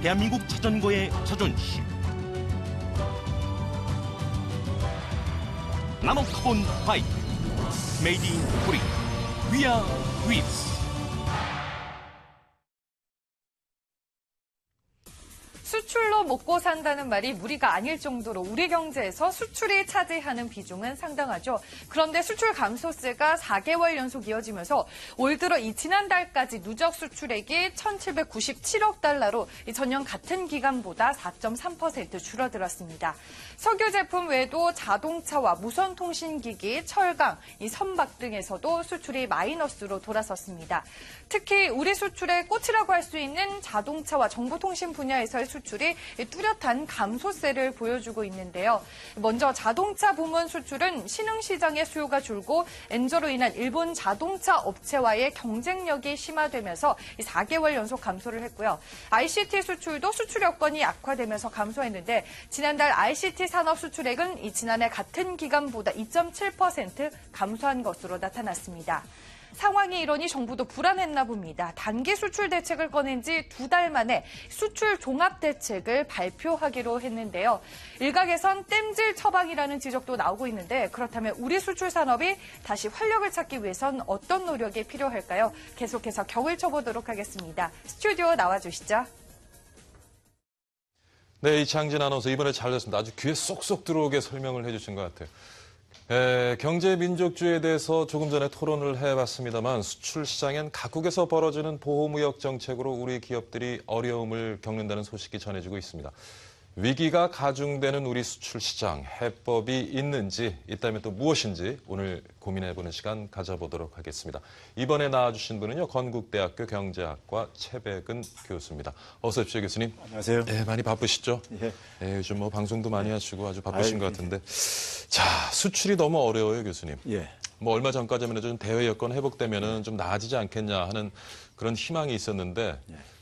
대한민국 자전거의 자존심. 나노카본 바이크. 메이드 인 코리아. 위아 위스. 수출로 먹고 산다는 말이 무리가 아닐 정도로 우리 경제에서 수출이 차지하는 비중은 상당하죠. 그런데 수출 감소세가 4개월 연속 이어지면서 올 들어 이 지난달까지 누적 수출액이 1,797억 달러로 전년 같은 기간보다 4.3% 줄어들었습니다. 석유 제품 외에도 자동차와 무선통신기기, 철강, 선박 등에서도 수출이 마이너스로 돌아섰습니다. 특히 우리 수출의 꽃이라고 할 수 있는 자동차와 정보통신 분야에서의 수출이 뚜렷한 감소세를 보여주고 있는데요. 먼저 자동차 부문 수출은 신흥시장의 수요가 줄고 엔저로 인한 일본 자동차 업체와의 경쟁력이 심화되면서 4개월 연속 감소를 했고요. ICT 수출도 수출 여건이 악화되면서 감소했는데 지난달 ICT 산업 수출액은 지난해 같은 기간보다 2.7% 감소한 것으로 나타났습니다. 상황이 이러니 정부도 불안했나 봅니다. 단기 수출 대책을 꺼낸 지 2달 만에 수출 종합 대책을 발표하기로 했는데요. 일각에선 땜질 처방이라는 지적도 나오고 있는데 그렇다면 우리 수출 산업이 다시 활력을 찾기 위해선 어떤 노력이 필요할까요? 계속해서 격을 쳐보도록 하겠습니다. 스튜디오 나와주시죠. 네, 이창진 아나운서 이번에 잘 됐습니다. 아주 귀에 쏙쏙 들어오게 설명을 해주신 것 같아요. 경제 민족주의에 대해서 조금 전에 토론을 해봤습니다만 수출 시장엔 각국에서 벌어지는 보호무역 정책으로 우리 기업들이 어려움을 겪는다는 소식이 전해지고 있습니다. 위기가 가중되는 우리 수출 시장, 해법이 있는지, 있다면 또 무엇인지 오늘 고민해보는 시간 가져보도록 하겠습니다. 이번에 나와주신 분은요, 건국대학교 경제학과 최백은 교수입니다. 어서 오십시오, 교수님. 안녕하세요. 네, 많이 바쁘시죠? 예. 네, 요즘 방송도 많이 하시고 아주 바쁘신 것 같은데. 자, 수출이 너무 어려워요, 교수님. 예. 뭐 얼마 전까지만 해도 좀 대외 여건 회복되면은 좀 나아지지 않겠냐 하는 그런 희망이 있었는데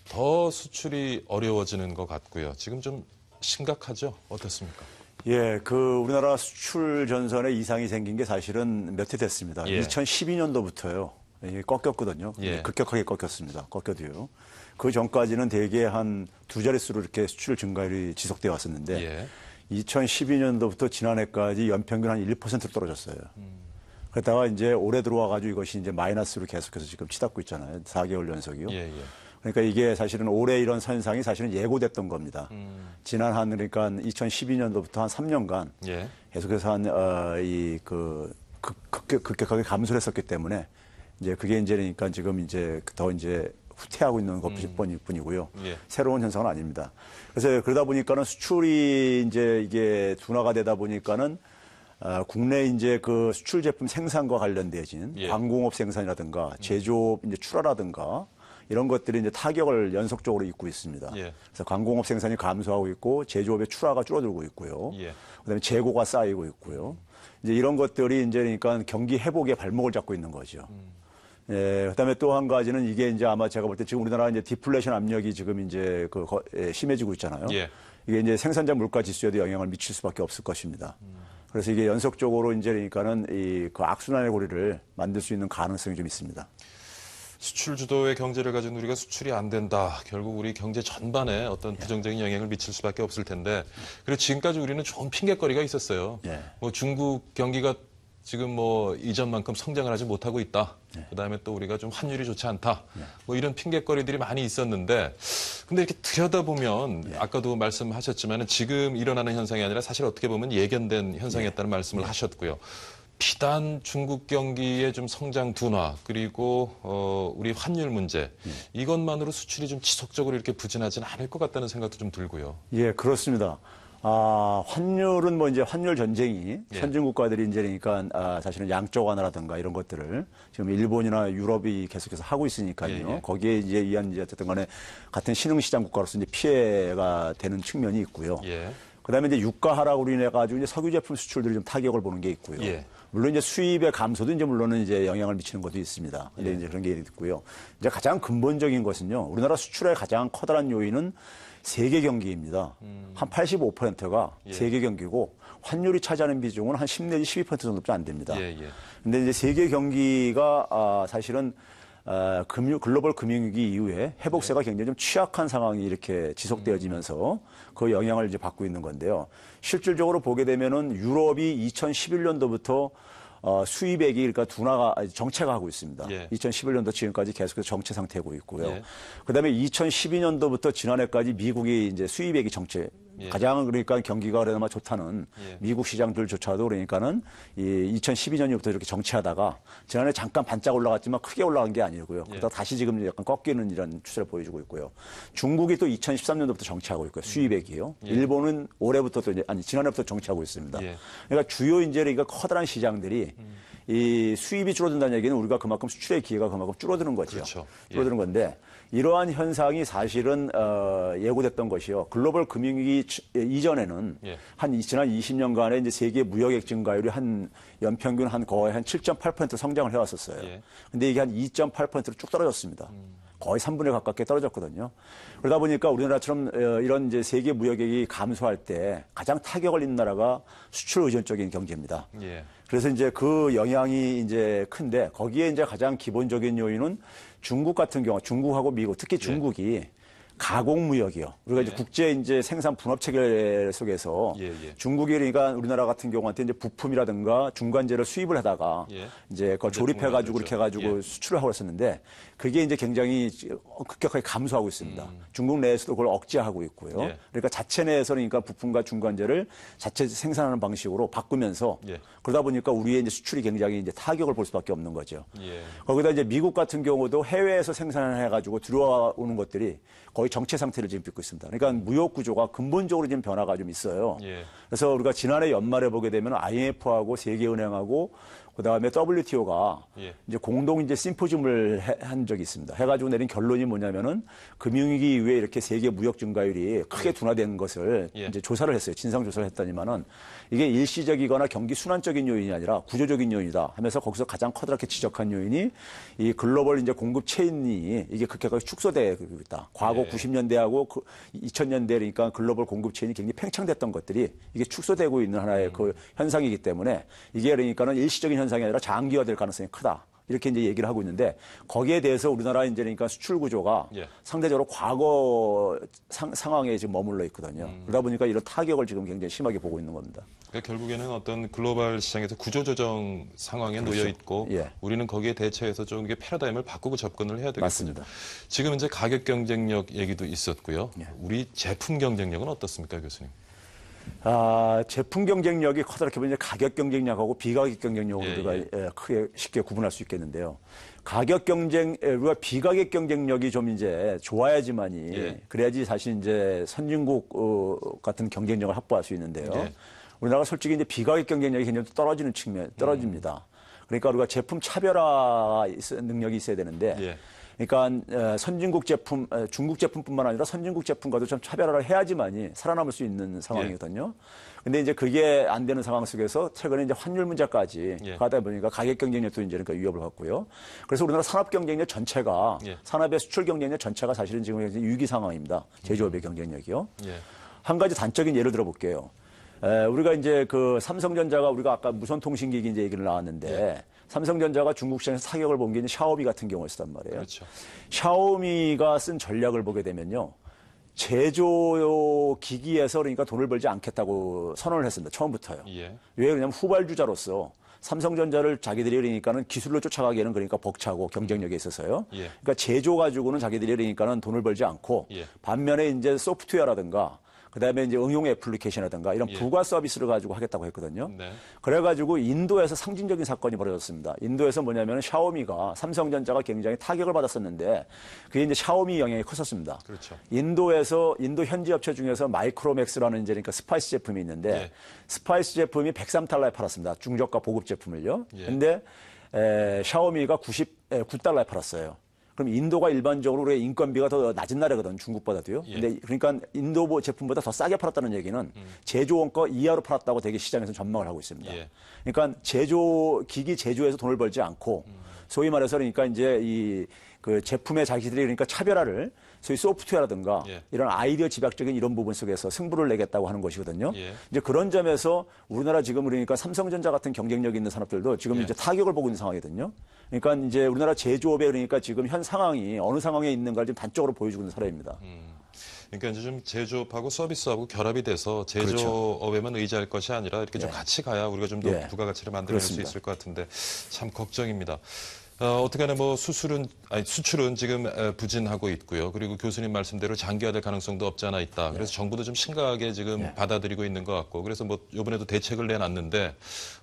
더 수출이 어려워지는 것 같고요. 지금 좀 심각하죠? 어떻습니까? 예, 우리나라 수출 전선에 이상이 생긴 게 사실은 몇 해 됐습니다. 예. 2012년도부터요. 이게 꺾였거든요. 예. 급격하게 꺾였습니다. 꺾여도요. 그 전까지는 대개 한 두 자릿수로 이렇게 수출 증가율이 지속되어 왔었는데 예. 2012년도부터 지난해까지 연평균 한 1%로 떨어졌어요. 그러다가 이제 올해 들어와가지고 이것이 이제 마이너스로 계속해서 지금 치닫고 있잖아요. 4개월 연속이요. 예, 예. 그러니까 이게 사실은 올해 이런 현상이 사실은 예고됐던 겁니다. 지난 그러니까 2012년도부터 한 3년간 예. 계속해서 급격하게 감소를 했었기 때문에 이제 그게 이제 그러니까 지금 이제 더 이제 후퇴하고 있는 것뿐이고요. 예. 새로운 현상은 아닙니다. 그래서 그러다 보니까는 수출이 이제 이게 둔화가 되다 보니까는 국내 이제 그 수출 제품 생산과 관련되어진 예. 광공업 생산이라든가 제조업 이제 출하라든가 이런 것들이 이제 타격을 연속적으로 입고 있습니다. 예. 그래서 광공업 생산이 감소하고 있고 제조업의 출하가 줄어들고 있고요. 예. 그다음에 재고가 쌓이고 있고요. 이제 이런 것들이 이제 그러니까 경기 회복의 발목을 잡고 있는 거죠. 예, 그다음에 또 한 가지는 이게 이제 아마 제가 볼 때 지금 우리나라 이제 디플레이션 압력이 지금 이제 심해지고 있잖아요. 예. 이게 이제 생산자 물가 지수에도 영향을 미칠 수밖에 없을 것입니다. 그래서 이게 연속적으로 이제 그러니까는 그 악순환의 고리를 만들 수 있는 가능성이 좀 있습니다. 수출 주도의 경제를 가진 우리가 수출이 안 된다. 결국 우리 경제 전반에 어떤 부정적인 영향을 미칠 수밖에 없을 텐데. 그리고 지금까지 우리는 좋은 핑계거리가 있었어요. 예. 뭐 중국 경기가 지금 뭐 이전만큼 성장을 하지 못하고 있다. 그다음에 또 우리가 좀 환율이 좋지 않다. 뭐 이런 핑계거리들이 많이 있었는데 근데 이렇게 들여다보면 아까도 말씀하셨지만 지금 일어나는 현상이 아니라 사실 어떻게 보면 예견된 현상이었다는 말씀을 하셨고요. 비단 중국 경기의 좀 성장 둔화 그리고 우리 환율 문제 이것만으로 수출이 좀 지속적으로 이렇게 부진하지는 않을 것 같다는 생각도 좀 들고요. 예, 그렇습니다. 환율은 뭐 이제 환율 전쟁이 선진 국가들이 이제 그러니까 사실은 양적 완화라든가 이런 것들을 지금 일본이나 유럽이 계속해서 하고 있으니까요. 거기에 이제 의한 이제 어쨌든 간에 같은 신흥시장 국가로서 이제 피해가 되는 측면이 있고요. 예. 그다음에 이제 유가 하락으로 인해 가지고 이제 석유 제품 수출들이 좀 타격을 보는 게 있고요. 예. 물론 이제 수입의 감소도 이제 물론은 이제 영향을 미치는 것도 있습니다. 근데 이제 그런 게 있고요. 이제 가장 근본적인 것은요. 우리나라 수출의 가장 커다란 요인은 세계 경기입니다. 한 85%가 세계 경기고 환율이 차지하는 비중은 한 10 내지 12% 정도밖에 안 됩니다. 근데 이제 세계 경기가 사실은 글로벌 금융위기 이후에 회복세가 굉장히 좀 취약한 상황이 이렇게 지속되어지면서 그 영향을 이제 받고 있는 건데요. 실질적으로 보게 되면은 유럽이 2011년도부터 수입액이 그러니까 둔화가 정체가 하고 있습니다. 2011년도 지금까지 계속해서 정체 상태고 있고요. 그다음에 2012년도부터 지난해까지 미국이 이제 수입액이 정체 가장 그러니까 경기가 그나마 좋다는 미국 시장들조차도 그러니까는 이 2012년부터 이렇게 정체하다가 지난해 잠깐 반짝 올라갔지만 크게 올라간 게 아니고요. 그러다 다시 지금 약간 꺾이는 이런 추세를 보여주고 있고요. 중국이 또 2013년도부터 정체하고 있고요. 수입액이요. 일본은 올해부터 또 이제 지난해부터 정체하고 있습니다. 그러니까 주요 이제 그러니까 커다란 시장들이 이 수입이 줄어든다는 얘기는 우리가 그만큼 수출의 기회가 그만큼 줄어드는 거죠. 그렇죠. 줄어드는 건데 이러한 현상이 사실은 예고됐던 것이요. 글로벌 금융위기 이전에는 한 지난 20년간의 이제 세계 무역액 증가율이 한 연평균 한 거의 한 7.8% 성장을 해왔었어요. 근데 이게 한 2.8%로 쭉 떨어졌습니다. 거의 3분의 가깝게 떨어졌거든요. 그러다 보니까 우리나라처럼 이런 이제 세계 무역액이 감소할 때 가장 타격을 입는 나라가 수출 의존적인 경제입니다. 그래서 이제 그 영향이 이제 큰데 거기에 이제 가장 기본적인 요인은 중국 같은 경우, 중국하고 미국, 특히 중국이 가공무역이요. 우리가 이제 국제 이제 생산 분업 체계 속에서 중국이 그러니까 우리나라 같은 경우한테 이제 부품이라든가 중간재를 수입을 하다가 이제 그걸 조립해가지고 이렇게 해가지고 수출을 하고 있었는데 그게 이제 굉장히 급격하게 감소하고 있습니다. 중국 내에서도 그걸 억제하고 있고요. 그러니까 자체 내에서 그러니까 부품과 중간재를 자체 생산하는 방식으로 바꾸면서 그러다 보니까 우리의 이제 수출이 굉장히 이제 타격을 볼 수밖에 없는 거죠. 거기다 이제 미국 같은 경우도 해외에서 생산을 해가지고 들어오는 것들이 거의 정체 상태를 지금 빚고 있습니다. 그러니까 무역 구조가 근본적으로 지금 변화가 좀 있어요. 예. 그래서 우리가 지난해 연말에 보게 되면 IMF하고 세계은행하고 그다음에 WTO가 예. 이제 공동 이제 심포지움을 한 적이 있습니다. 해가지고 내린 결론이 뭐냐면은 금융위기 이후에 이렇게 세계 무역 증가율이 크게 둔화된 것을 예. 이제 조사를 했어요. 진상 조사를 했더니만은 이게 일시적이거나 경기 순환적인 요인이 아니라 구조적인 요인이다 하면서 거기서 가장 커다랗게 지적한 요인이 이 글로벌 이제 공급 체인이 이게 급격하게 축소되고 있다. 과거 예. 90년대하고 2000년대 그러니까 글로벌 공급 체인이 굉장히 팽창됐던 것들이 이게 축소되고 있는 하나의 그 현상이기 때문에 이게 그러니까는 일시적인 현상이 아니라 장기화될 가능성이 크다. 이렇게 이제 얘기를 하고 있는데 거기에 대해서 우리나라 이제 그러니까 수출 구조가 예. 상대적으로 과거 상황에 지금 머물러 있거든요. 그러다 보니까 이런 타격을 지금 굉장히 심하게 보고 있는 겁니다. 그러니까 결국에는 어떤 글로벌 시장에서 구조조정 상황에 그렇죠. 놓여 있고 예. 우리는 거기에 대처해서 좀 이게 패러다임을 바꾸고 접근을 해야 되겠군요. 맞습니다. 지금 이제 가격 경쟁력 얘기도 있었고요. 예. 우리 제품 경쟁력은 어떻습니까, 교수님? 제품 경쟁력이 커다랗게 보면 이제 가격 경쟁력하고 비가격 경쟁력으로 예, 우리가 예. 크게 쉽게 구분할 수 있겠는데요. 가격 경쟁, 우리가 비가격 경쟁력이 좀 이제 좋아야지만이 예. 그래야지 사실 이제 선진국 같은 경쟁력을 확보할 수 있는데요. 예. 우리나라가 솔직히 이제 비가격 경쟁력이 굉장히 떨어지는 떨어집니다. 그러니까 우리가 제품 차별화 능력이 있어야 되는데 예. 그러니까 선진국 제품, 중국 제품뿐만 아니라 선진국 제품과도 좀 차별화를 해야지만이 살아남을 수 있는 상황이거든요. 근데 이제 그게 안 되는 상황 속에서 최근에 이제 환율 문제까지 예. 가다 보니까 가격 경쟁력도 이제 그러니까 위협을 받고요. 그래서 우리나라 산업 경쟁력 전체가 예. 산업의 수출 경쟁력 전체가 사실은 지금 위기 상황입니다. 제조업의 경쟁력이요. 예. 한 가지 단적인 예를 들어 볼게요. 우리가 이제 그 삼성전자가 우리가 아까 무선통신기기 이제 얘기를 나왔는데 삼성전자가 중국 시장에서 타격을 본 게 이제 샤오미 같은 경우였단 말이에요. 그렇죠. 샤오미가 쓴 전략을 보게 되면요. 제조 기기에서 그러니까 돈을 벌지 않겠다고 선언을 했습니다. 처음부터요. 예. 왜 그러냐면 후발주자로서 삼성전자를 자기들이 그러니까는 기술로 쫓아가기에는 그러니까 벅차고 경쟁력에 있어서요. 예. 그러니까 제조 가지고는 자기들이 그러니까는 돈을 벌지 않고 예. 반면에 이제 소프트웨어라든가 그다음에 이제 응용 애플리케이션이라든가 이런 예. 부가 서비스를 가지고 하겠다고 했거든요. 네. 그래가지고 인도에서 상징적인 사건이 벌어졌습니다. 인도에서 뭐냐면 샤오미가 삼성전자가 굉장히 타격을 받았었는데 그게 이제 샤오미 영향이 컸었습니다. 그렇죠. 인도 현지 업체 중에서 마이크로맥스라는 이제 그러니까 스파이스 제품이 있는데 예. 스파이스 제품이 103달러에 팔았습니다. 중저가 보급 제품을요. 예. 근데 샤오미가 99달러에 팔았어요. 그럼 인도가 일반적으로 우리가 인건비가 더 낮은 나라거든, 중국보다도요. 예. 근데 그러니까 인도 제품보다 더 싸게 팔았다는 얘기는 제조원가 이하로 팔았다고 되게 시장에서 전망을 하고 있습니다. 예. 그러니까 기기 제조에서 돈을 벌지 않고 소위 말해서 그러니까 이제 그 제품의 자기들이 그러니까 차별화를 소위 소프트웨어라든가 예. 이런 아이디어 집약적인 이런 부분 속에서 승부를 내겠다고 하는 것이거든요. 예. 이제 그런 점에서 우리나라 지금 그러니까 삼성전자 같은 경쟁력 있는 산업들도 지금 예. 이제 타격을 보고 있는 상황이거든요. 그러니까 이제 우리나라 제조업에 그러니까 지금 현 상황이 어느 상황에 있는가를 지금 단적으로 보여주고 있는 사례입니다. 그러니까 이제 좀 제조업하고 서비스하고 결합이 돼서 제조업에만 의지할 것이 아니라 이렇게 좀 예. 같이 가야 우리가 좀 더 예. 부가가치를 만들어낼 수 그렇습니다. 있을 것 같은데 참 걱정입니다. 어떻게나 뭐 수출은 지금 부진하고 있고요. 그리고 교수님 말씀대로 장기화될 가능성도 없지 않아 있다. 그래서 정부도 좀 심각하게 지금 받아들이고 있는 것 같고, 그래서 뭐 이번에도 대책을 내놨는데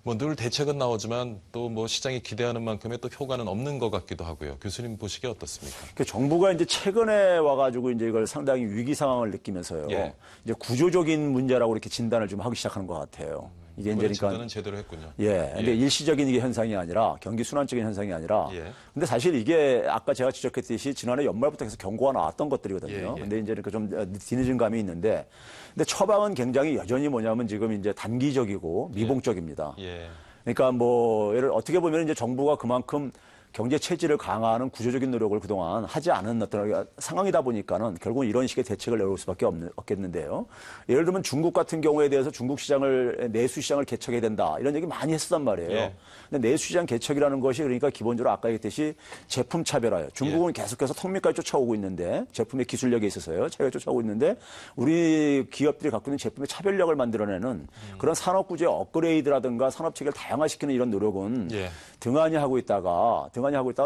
뭐 늘 대책은 나오지만 또 뭐 시장이 기대하는 만큼의 또 효과는 없는 것 같기도 하고요. 교수님 보시기에 어떻습니까? 그 정부가 이제 최근에 와가지고 이제 이걸 상당히 위기 상황을 느끼면서요. 예. 이제 구조적인 문제라고 이렇게 진단을 좀 하기 시작하는 것 같아요. 이게 이제 이번에 그러니까 진단은 제대로 했군요. 예. 근데 일시적인 이게 현상이 아니라 경기 순환적인 현상이 아니라 예. 근데 사실 이게 아까 제가 지적했듯이 지난해 연말부터 계속 경고가 나왔던 것들이거든요. 예, 예. 근데 이제 그러니까 좀 뒤늦은 감이 있는데 근데 처방은 굉장히 여전히 뭐냐면 지금 이제 단기적이고 미봉적입니다. 예. 그러니까 뭐 어떻게 보면 이제 정부가 그만큼 경제 체질을 강화하는 구조적인 노력을 그동안 하지 않은 어떤 상황이다 보니까는 결국은 이런 식의 대책을 내올 수밖에 없겠는데요. 예를 들면 중국 같은 경우에 대해서 중국 시장을 내수 시장을 개척해야 된다 이런 얘기 많이 했었단 말이에요. 예. 근데 내수 시장 개척이라는 것이 그러니까 기본적으로 아까 얘기했듯이 제품 차별화예요. 중국은 계속해서 턱밑까지 쫓아오고 있는데 제품의 기술력에 있어서요. 차이가 쫓아오고 있는데 우리 기업들이 갖고 있는 제품의 차별력을 만들어내는 그런 산업 구조의 업그레이드라든가 산업 체계를 다양화시키는 이런 노력은 예. 등한히 하고 있다가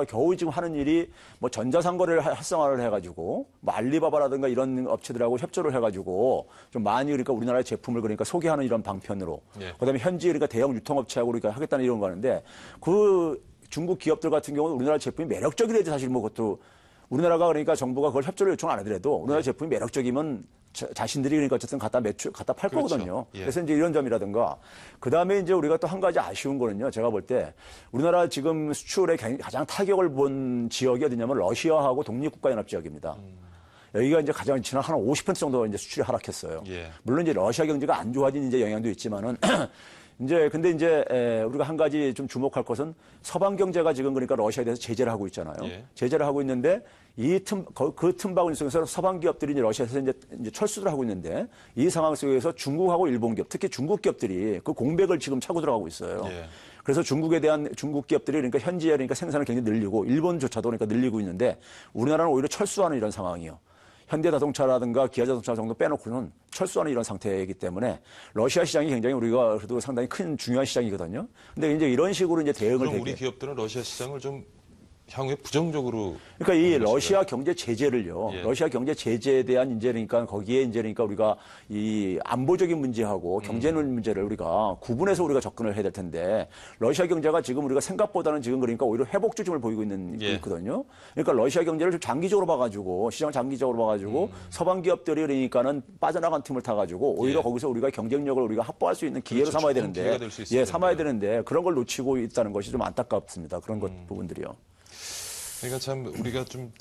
겨우 지금 하는 일이 뭐 전자상거래를 활성화를 해가지고 뭐 알리바바라든가 이런 업체들하고 협조를 해가지고 좀 많이 그러니까 우리나라의 제품을 그러니까 소개하는 이런 방편으로 예. 그다음에 현지 그러니까 대형 유통업체하고 그러니까 하겠다는 이런 거 하는데 그 중국 기업들 같은 경우는 우리나라 제품이 매력적이래야지 사실 뭐 그것도 우리나라가 그러니까 정부가 그걸 협조를 요청 안 하더라도 우리나라 제품이 매력적이면 자신들이 그러니까 어쨌든 갖다 팔 그렇죠. 거거든요. 예. 그래서 이제 이런 점이라든가 그다음에 이제 우리가 또 한 가지 아쉬운 거는요. 제가 볼 때 우리나라 지금 수출에 가장 타격을 본 지역이 어디냐면 러시아하고 독립국가연합 지역입니다. 여기가 이제 가장 지난 한 50% 정도 이제 수출이 하락했어요. 예. 물론 이제 러시아 경제가 안 좋아진 이제 영향도 있지만은 근데 이제 우리가 한 가지 좀 주목할 것은 서방 경제가 지금 그러니까 러시아에 대해서 제재를 하고 있잖아요. 예. 제재를 하고 있는데 그 틈바구니 속에서 서방 기업들이 이제 러시아에서 이제 철수를 하고 있는데 이 상황 속에서 중국하고 일본 기업, 특히 중국 기업들이 그 공백을 지금 차고 들어가고 있어요. 예. 그래서 중국에 대한 중국 기업들이 그러니까 현지에 그러니까 생산을 굉장히 늘리고 일본조차도 그러니까 늘리고 있는데 우리나라는 오히려 철수하는 이런 상황이요. 현대자동차라든가 기아자동차 정도 빼놓고는 철수하는 이런 상태이기 때문에 러시아 시장이 굉장히 우리가 그래도 상당히 큰 중요한 시장이거든요. 근데 이제 이런 식으로 이제 대응을 그럼 우리 기업들은 러시아 시장을 좀 향후에 부정적으로 그러니까 이 러시아 경제 제재를요. 예. 러시아 경제 제재에 대한 이제 그러니까 거기에 이제 그러니까 우리가 이 안보적인 문제하고 경제 문제를 우리가 구분해서 우리가 접근을 해야 될 텐데 러시아 경제가 지금 우리가 생각보다는 지금 그러니까 오히려 회복 조짐을 보이고 있거든요. 그러니까 러시아 경제를 좀 장기적으로 봐가지고 시장을 장기적으로 봐가지고 서방 기업들이 그러니까는 빠져나간 틈을 타가지고 오히려 예. 거기서 우리가 경쟁력을 우리가 확보할 수 있는 기회로 그렇죠. 삼아야 좋은 되는데 기회가 될수 있어야 삼아야 되는데. 되는데 그런 걸 놓치고 있다는 것이 좀 안타깝습니다. 그런 부분들이요. 그러니까 참 우리가 좀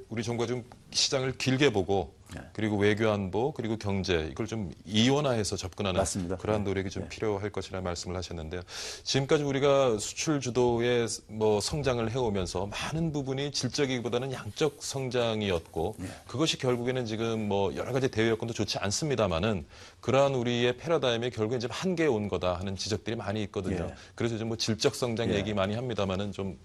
우리 정부가 좀 시장을 길게 보고 그리고 외교 안보 그리고 경제 이걸 좀 이원화해서 접근하는 맞습니다. 그러한 노력이 좀 필요할 것이라는 말씀을 하셨는데요. 지금까지 우리가 수출 주도의 뭐 성장을 해오면서 많은 부분이 질적이기보다는 양적 성장이었고 그것이 결국에는 지금 뭐 여러 가지 대외 여건도 좋지 않습니다만은 그러한 우리의 패러다임이 결국엔 좀 한계에 온 거다 하는 지적들이 많이 있거든요. 예. 그래서 좀 뭐 질적 성장 얘기 많이 합니다만은 좀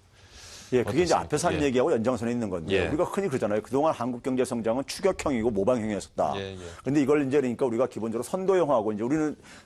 예, 그게 이제 어떻습니까? 앞에서 한 예. 얘기하고 연장선에 있는 건데 예. 우리가 흔히 그러잖아요. 그동안 한국 경제 성장은 추격형이고 모방형이었었다. 예, 예. 그런데 이걸 이제 그러니까 우리가 기본적으로 선도형하고 이제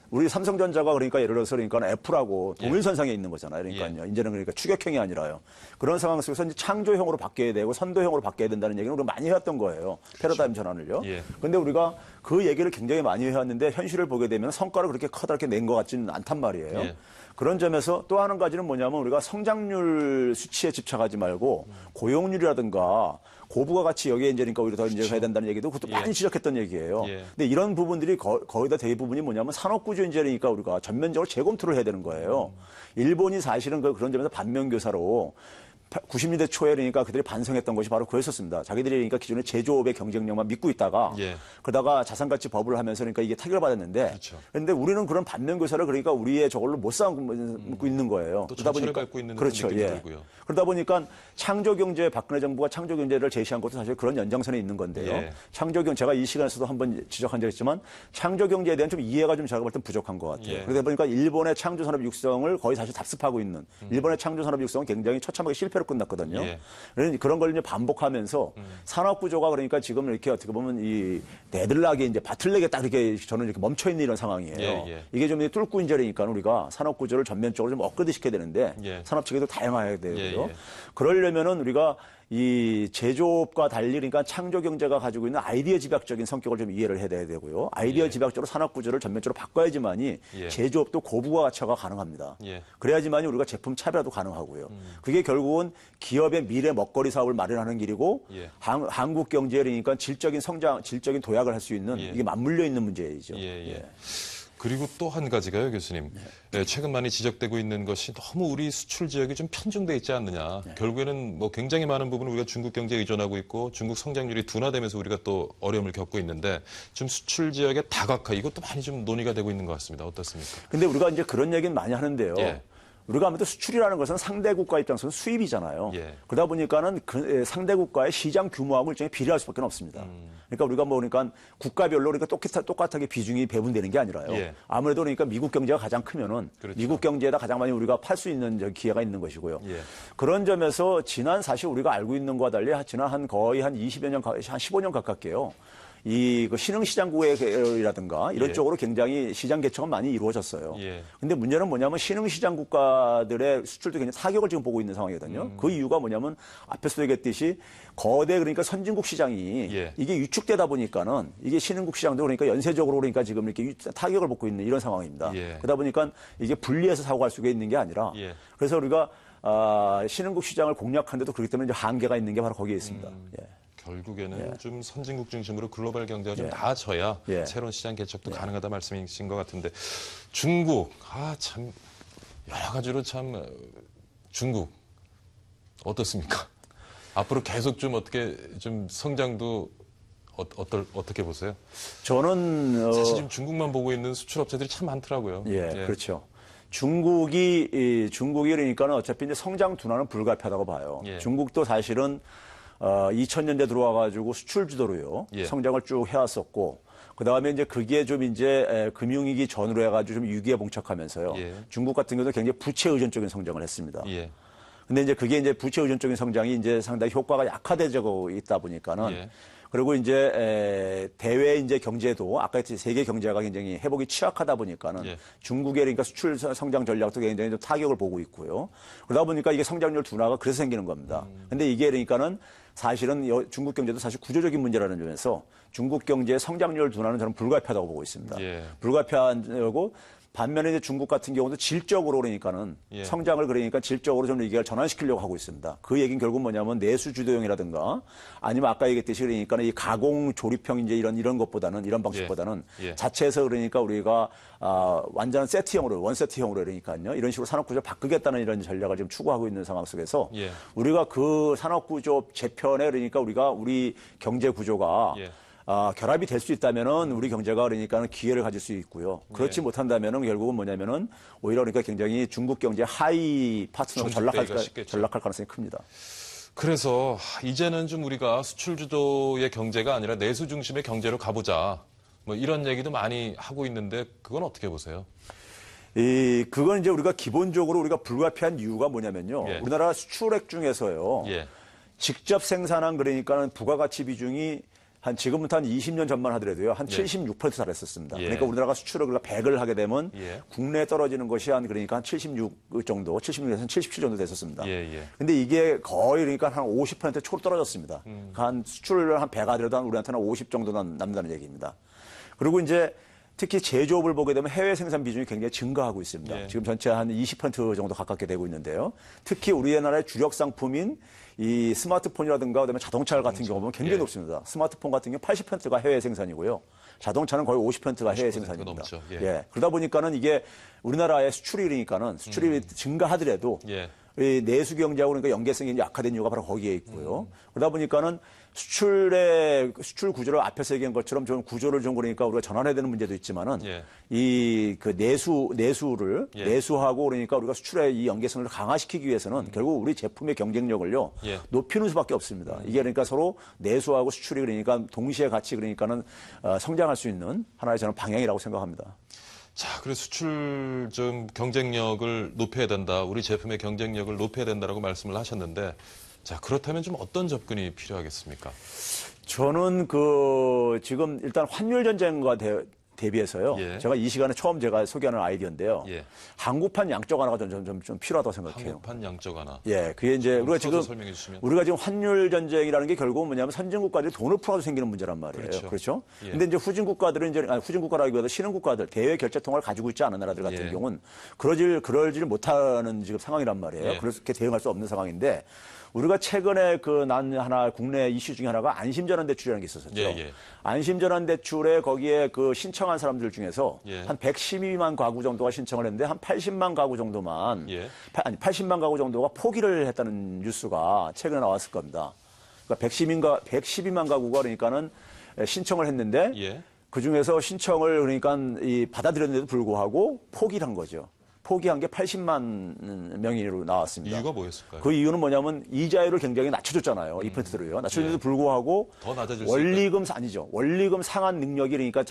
우리 삼성전자가 그러니까 예를 들어서 그러니까 애플하고 동일선상에 있는 거잖아요. 그러니까요. 이제는 그러니까 추격형이 아니라요. 그런 상황 속에서 이제 창조형으로 바뀌어야 되고 선도형으로 바뀌어야 된다는 얘기는 우리가 많이 해왔던 거예요. 패러다임 전환을요. 예. 그런데 우리가 그 얘기를 굉장히 많이 해왔는데 현실을 보게 되면 성과를 그렇게 커다랗게 낸 것 같지는 않단 말이에요. 예. 그런 점에서 또 한 가지는 뭐냐면 우리가 성장률 수치에 집착하지 말고 고용률이라든가 고부가 가치 여기에 이제 그러니까 오히려 더 이제 해야 된다는 얘기도 그것도 많이 지적했던 얘기예요. 예. 근데 이런 부분들이 거의 다 대부분이 뭐냐면 산업구조 인재니까 우리가 전면적으로 재검토를 해야 되는 거예요. 일본이 사실은 그런 점에서 반면교사로 90년대 초에 그러니까 그들이 반성했던 것이 바로 그랬었습니다. 자기들이 그러니까 기존의 제조업의 경쟁력만 믿고 있다가 예. 그러다가 자산가치 버블을 하면서 그러니까 이게 타격을 받았는데 그렇죠. 그런데 우리는 그런 반면교사를 그러니까 우리의 저걸로 못 삼고 있는 거예요. 또 정체를 갖고 있는 그렇죠. 느낌이 예. 들고요. 그러다 보니까 창조경제 박근혜 정부가 창조경제를 제시한 것도 사실 그런 연장선에 있는 건데요. 예. 창조경 제가 이 시간에서도 한번 지적한 적이 있지만 창조경제에 대한 좀 이해가 좀 제가 볼 땐 부족한 것 같아요. 예. 그러다 보니까 일본의 창조산업 육성을 거의 사실 답습하고 있는 일본의 창조산업 육성은 굉장히 처참하게 실패로 끝났거든요. 예. 그런 걸 이제 반복하면서 산업 구조가 그러니까 지금 이렇게 어떻게 보면 이 네들락에 이제 바틀렉에 딱 이렇게 저는 이렇게 멈춰 있는 이런 상황이에요. 예. 이게 좀 뚫고 인재니까 우리가 산업 구조를 전면적으로 좀 업그레이드 시켜야 되는데 예. 산업 체계도 다양화해야 되고요. 예. 그러려면은 우리가 이 제조업과 달리 그러니까 창조 경제가 가지고 있는 아이디어 집약적인 성격을 좀 이해를 해야 되고요. 아이디어 집약적으로 산업 구조를 전면적으로 바꿔야지만이 예. 제조업도 고부가 가치화가 가능합니다. 예. 그래야지만이 우리가 제품 차별화도 가능하고요. 그게 결국은 기업의 미래 먹거리 사업을 마련하는 길이고 예. 한국 경제에 그러니까 질적인 성장, 질적인 도약을 할 수 있는 예. 이게 맞물려 있는 문제이죠. 예. 그리고 또 한 가지가요, 교수님. 네, 최근 많이 지적되고 있는 것이 너무 우리 수출 지역이 좀 편중돼 있지 않느냐. 결국에는 뭐 굉장히 많은 부분을 우리가 중국 경제에 의존하고 있고 중국 성장률이 둔화되면서 우리가 또 어려움을 겪고 있는데 좀 수출 지역의 다각화 이것도 많이 좀 논의가 되고 있는 것 같습니다. 어떻습니까? 근데 우리가 이제 그런 얘기는 많이 하는데요. 예. 우리가 아무래도 수출이라는 것은 상대 국가 입장에서는 수입이잖아요. 예. 그러다 보니까는 그 상대 국가의 시장 규모하고 일종의 비례할 수밖에 없습니다. 그러니까 우리가 뭐 그러니까 국가별로 그러니까 똑같하게 비중이 배분되는 게 아니라요. 예. 아무래도 그러니까 미국 경제가 가장 크면은 그렇죠. 미국 경제에다 가장 많이 우리가 팔 수 있는 기회가 있는 것이고요. 예. 그런 점에서 사실 우리가 알고 있는 것과 달리 지난 거의 한 20여 년, 한 15년 가깝게요. 그 신흥시장국이라든가 이런 예. 쪽으로 굉장히 시장 개척은 많이 이루어졌어요. 예. 근데 문제는 뭐냐면 신흥시장 국가들의 수출도 굉장히 타격을 지금 보고 있는 상황이거든요. 그 이유가 뭐냐면 앞에서 얘기했듯이 거대 그러니까 선진국 시장이 예. 이게 위축되다 보니까는 이게 신흥국 시장도 그러니까 연쇄적으로 그러니까 지금 이렇게 타격을 받고 있는 이런 상황입니다. 예. 그러다 보니까 이게 분리해서 사고할 수가 있는 게 아니라 예. 그래서 우리가 신흥국 시장을 공략하는데도 그렇기 때문에 이제 한계가 있는 게 바로 거기에 있습니다. 예. 결국에는 좀 선진국 중심으로 글로벌 경제가 좀 나아져야 새로운 시장 개척도 가능하다 말씀이신 것 같은데 중국 참 여러 가지로 참 중국 어떻습니까? 앞으로 계속 좀 어떻게 좀 성장도 어떻게 보세요? 저는 사실 지금 중국만 보고 있는 수출업체들이 참 많더라고요. 그렇죠. 중국이 그러니까는 어차피 이제 성장 둔화는 불가피하다고 봐요. 중국도 사실은 2000년대 들어와가지고 수출 주도로요 성장을 쭉 해왔었고 그 다음에 이제 그게 좀 이제 금융위기 전후로 해가지고 좀 위기에 봉착하면서요. 중국 같은 경우도 굉장히 부채 의존적인 성장을 했습니다. 근데 이제 그게 이제 부채 의존적인 성장이 이제 상당히 효과가 약화되고 있다 보니까는 그리고 이제 대외 이제 경제도 아까 했듯이 세계 경제가 굉장히 회복이 취약하다 보니까는 중국의 그러니까 수출 성장 전략도 굉장히 좀 타격을 보고 있고요. 그러다 보니까 이게 성장률 둔화가 그래서 생기는 겁니다. 근데 이게 그러니까는 사실은 중국 경제도 사실 구조적인 문제라는 점에서 중국 경제의 성장률 둔화는 저는 불가피하다고 보고 있습니다. 불가피하고 반면에 이제 중국 같은 경우도 질적으로 그러니까는 성장을 그러니까 질적으로 좀 이게 전환시키려고 하고 있습니다. 그 얘기는 결국 뭐냐면 내수 주도형이라든가 아니면 아까 얘기했듯이 그러니까 이 가공 조립형 이제 이런 것보다는 이런 방식보다는 자체에서 그러니까 우리가 완전한 세트형으로 원세트형으로 그러니까요 이런 식으로 산업 구조를 바꾸겠다는 이런 전략을 지금 추구하고 있는 상황 속에서 우리가 그 산업 구조 재편에 그러니까 우리 경제 구조가 결합이 될 수 있다면은 우리 경제가 그러니까는 기회를 가질 수 있고요. 그렇지 못한다면은 결국은 뭐냐면은 오히려 그러니까 굉장히 중국 경제 하위 파트너로 전락할 가능성이 큽니다. 그래서 이제는 좀 우리가 수출 주도의 경제가 아니라 내수 중심의 경제로 가보자. 뭐 이런 얘기도 많이 하고 있는데 그건 어떻게 보세요? 그건 이제 우리가 기본적으로 우리가 불가피한 이유가 뭐냐면요. 우리나라 수출액 중에서요. 직접 생산한 그러니까는 부가가치 비중이 지금부터 한 20년 전만 하더라도요, 한 76% 달했었습니다. 그러니까 우리나라가 수출을 100을 하게 되면 국내에 떨어지는 것이 그러니까 한 76 정도, 76에서 77 정도 됐었습니다. 근데 이게 거의 그러니까 한 50% 초로 떨어졌습니다. 한 수출을 한 100 하더라도 우리한테는 50 정도 남는다는 얘기입니다. 그리고 이제 특히 제조업을 보게 되면 해외 생산 비중이 굉장히 증가하고 있습니다. 지금 전체 한 20% 정도 가깝게 되고 있는데요. 특히 우리나라의 주력 상품인 이 스마트폰이라든가 그다음에 자동차 같은 경우 보면 굉장히 높습니다. 스마트폰 같은 경우 80%가 해외 생산이고요. 자동차는 거의 50%가 해외 생산입니다. 넘죠. 그러다 보니까는 이게 우리나라의 수출이 그러니까는 수출이 증가하더라도 이 내수 경제하고 그러니까 연계성이 약화된 이유가 바로 거기에 있고요. 그러다 보니까는 수출 구조를 앞에서 얘기한 것처럼 좀 구조를 좀 그러니까 우리가 전환해야 되는 문제도 있지만은 이 그 내수하고 그러니까 우리가 수출의 이 연계성을 강화시키기 위해서는 결국 우리 제품의 경쟁력을요 높이는 수밖에 없습니다. 이게 그러니까 서로 내수하고 수출이 그러니까 동시에 같이 그러니까는 성장할 수 있는 하나의 저는 방향이라고 생각합니다. 자, 그래서 수출 좀 경쟁력을 높여야 된다. 우리 제품의 경쟁력을 높여야 된다라고 말씀을 하셨는데, 자, 그렇다면 좀 어떤 접근이 필요하겠습니까? 저는 지금 일단 환율 전쟁과 대비해서요. 제가 이 시간에 처음 제가 소개하는 아이디어인데요. 한국판 양적 완화가 좀 필요하다고 생각해요. 한국판 양적 완화. 그게 이제 우리가 지금 환율 전쟁이라는 게 결국은 뭐냐면 선진국가들이 돈을 풀어서 생기는 문제란 말이에요. 그렇죠? 근데 이제 후진국가들은 후진국가라기보다 신흥국가들 대외 결제통화를 가지고 있지 않은 나라들 같은 경우는 그러질 못하는 지금 상황이란 말이에요. 그렇게 대응할 수 없는 상황인데 우리가 최근에 국내 이슈 중에 하나가 안심전환대출이라는 게 있었었죠. 안심전환대출에 거기에 신청한 사람들 중에서 한 112만 가구 정도가 신청을 했는데 한 80만 가구 정도만, 80만 가구 정도가 포기를 했다는 뉴스가 최근에 나왔을 겁니다. 그러니까 112만 가구가 그러니까는 신청을 했는데 그 중에서 신청을 그러니까 받아들였는데도 불구하고 포기를 한 거죠. 포기한 게 80만 명으로 나왔습니다. 이유가 뭐였을까요? 그 이유는 뭐냐면 이자율을 굉장히 낮춰줬잖아요. 2%로요. 낮춰줬는데도 불구하고 더 낮아질 원리금 상환 능력이 그러니까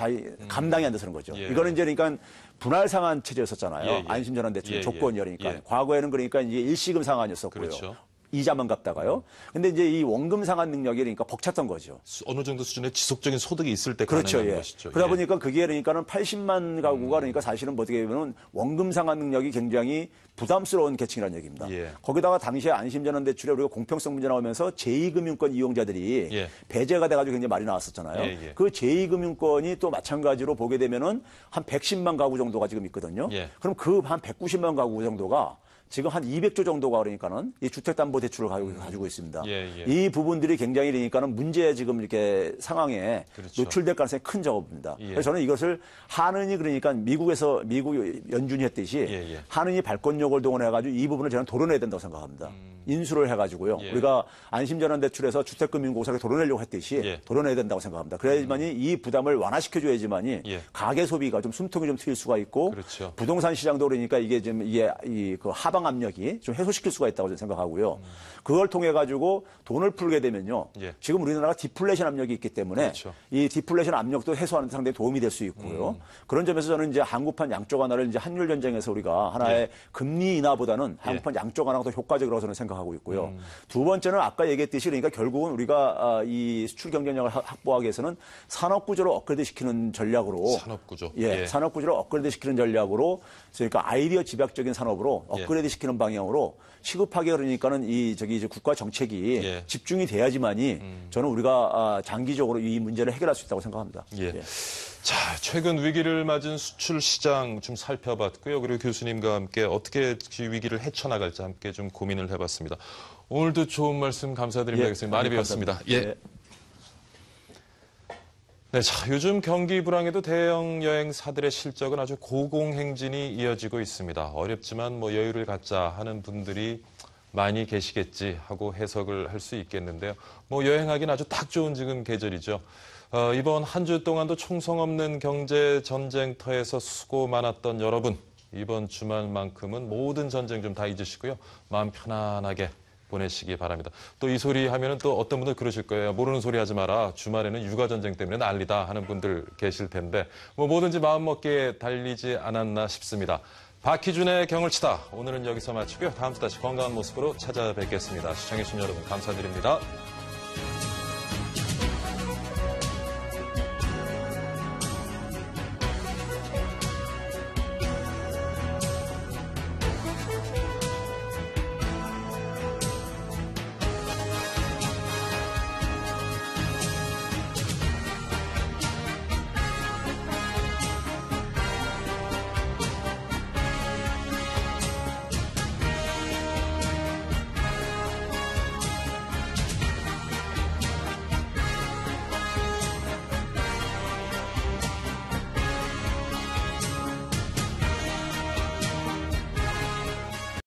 감당이 안 돼서는 거죠. 이거는 이제 그러니까 분할 상환 체제였었잖아요. 안심전환대출 조건이 그러니까 과거에는 그러니까 이제 일시금 상환이었었고요. 이자만 갚다가요. 근데 이제 이 원금 상환 능력이 그러니까 벅찼던 거죠. 어느 정도 수준의 지속적인 소득이 있을 때 그렇죠. 가능한 예. 것이죠. 그러다 예. 보니까 그게 그러니까는 80만 가구가 그러니까 사실은 뭐 어떻게 보면 원금 상환 능력이 굉장히 부담스러운 계층이라는 얘기입니다. 예. 거기다가 당시에 안심전환 대출에 우리가 공평성 문제 나오면서 제2금융권 이용자들이 예. 배제가 돼가지고 굉장히 말이 나왔었잖아요. 예, 예. 그 제2금융권이 또 마찬가지로 보게 되면은 한 110만 가구 정도가 지금 있거든요. 예. 그럼 그 한 190만 가구 정도가 지금 한 200조 정도가 그러니까는 이 주택담보대출을 가지고 있습니다. 예, 예. 이 부분들이 굉장히 그러니까는 문제에 지금 이렇게 상황에 그렇죠. 노출될 가능성이 큰 작업입니다. 예. 그래서 저는 이것을 한은이 그러니까 미국 연준이 했듯이 예, 예. 한은이 발권력을 동원해가지고 이 부분을 저는 도려내야 된다고 생각합니다. 인수를 해가지고요. 예. 우리가 안심전환 대출에서 주택금융공사를 도려내려고 했듯이 예. 도려내야 된다고 생각합니다. 그래야지만이 이 부담을 완화시켜줘야지만이 예. 가계 소비가 좀 숨통이 좀 트일 수가 있고 그렇죠. 부동산 시장도 그러니까 이게 좀 그 하방 압력이 좀 해소시킬 수가 있다고 저는 생각하고요. 그걸 통해 가지고 돈을 풀게 되면요. 예. 지금 우리나라가 디플레이션 압력이 있기 때문에 그렇죠. 이 디플레이션 압력도 해소하는 데 상당히 도움이 될 수 있고요. 그런 점에서 저는 이제 한국판 양쪽 하나를 이제 한율 전쟁에서 우리가 하나의 예. 금리 인하보다는 한국판 양쪽 하나가 더 효과적이라고 저는 생각하고 있고요. 두 번째는 아까 얘기했듯이 그러니까 결국은 우리가 이 수출 경쟁력을 확보하기 위해서는 산업 구조를 업그레이드 시키는 전략으로 산업구조. 예, 예. 산업 구조를 업그레이드 시키는 전략으로 그러니까 아이디어 집약적인 산업으로 예. 업그레이드 시키는 방향으로 시급하게 그러니까는 이제 국가 정책이 예. 집중이 돼야지만이 저는 우리가 장기적으로 이 문제를 해결할 수 있다고 생각합니다. 예. 자, 최근 위기를 맞은 수출 시장 좀 살펴봤고요. 그리고 교수님과 함께 어떻게 이 위기를 헤쳐나갈지 함께 좀 고민을 해봤습니다. 오늘도 좋은 말씀 감사드립니다. 예, 교수님 많이 배웠습니다. 예. 예. 네, 자, 요즘 경기 불황에도 대형 여행사들의 실적은 아주 고공행진이 이어지고 있습니다. 어렵지만 뭐 여유를 갖자 하는 분들이 많이 계시겠지 하고 해석을 할 수 있겠는데요. 뭐 여행하기는 아주 딱 좋은 지금 계절이죠. 이번 한 주 동안도 총성 없는 경제 전쟁터에서 수고 많았던 여러분, 이번 주말만큼은 모든 전쟁 좀 다 잊으시고요. 마음 편안하게 보내시기 바랍니다. 또 이 소리 하면은 또 어떤 분들 그러실 거예요. 모르는 소리 하지 마라. 주말에는 육아전쟁 때문에 난리다 하는 분들 계실 텐데 뭐 뭐든지 마음먹기에 달리지 않았나 싶습니다. 박희준의 경을 치다. 오늘은 여기서 마치고요. 다음 주 다시 건강한 모습으로 찾아뵙겠습니다. 시청해주신 여러분 감사드립니다.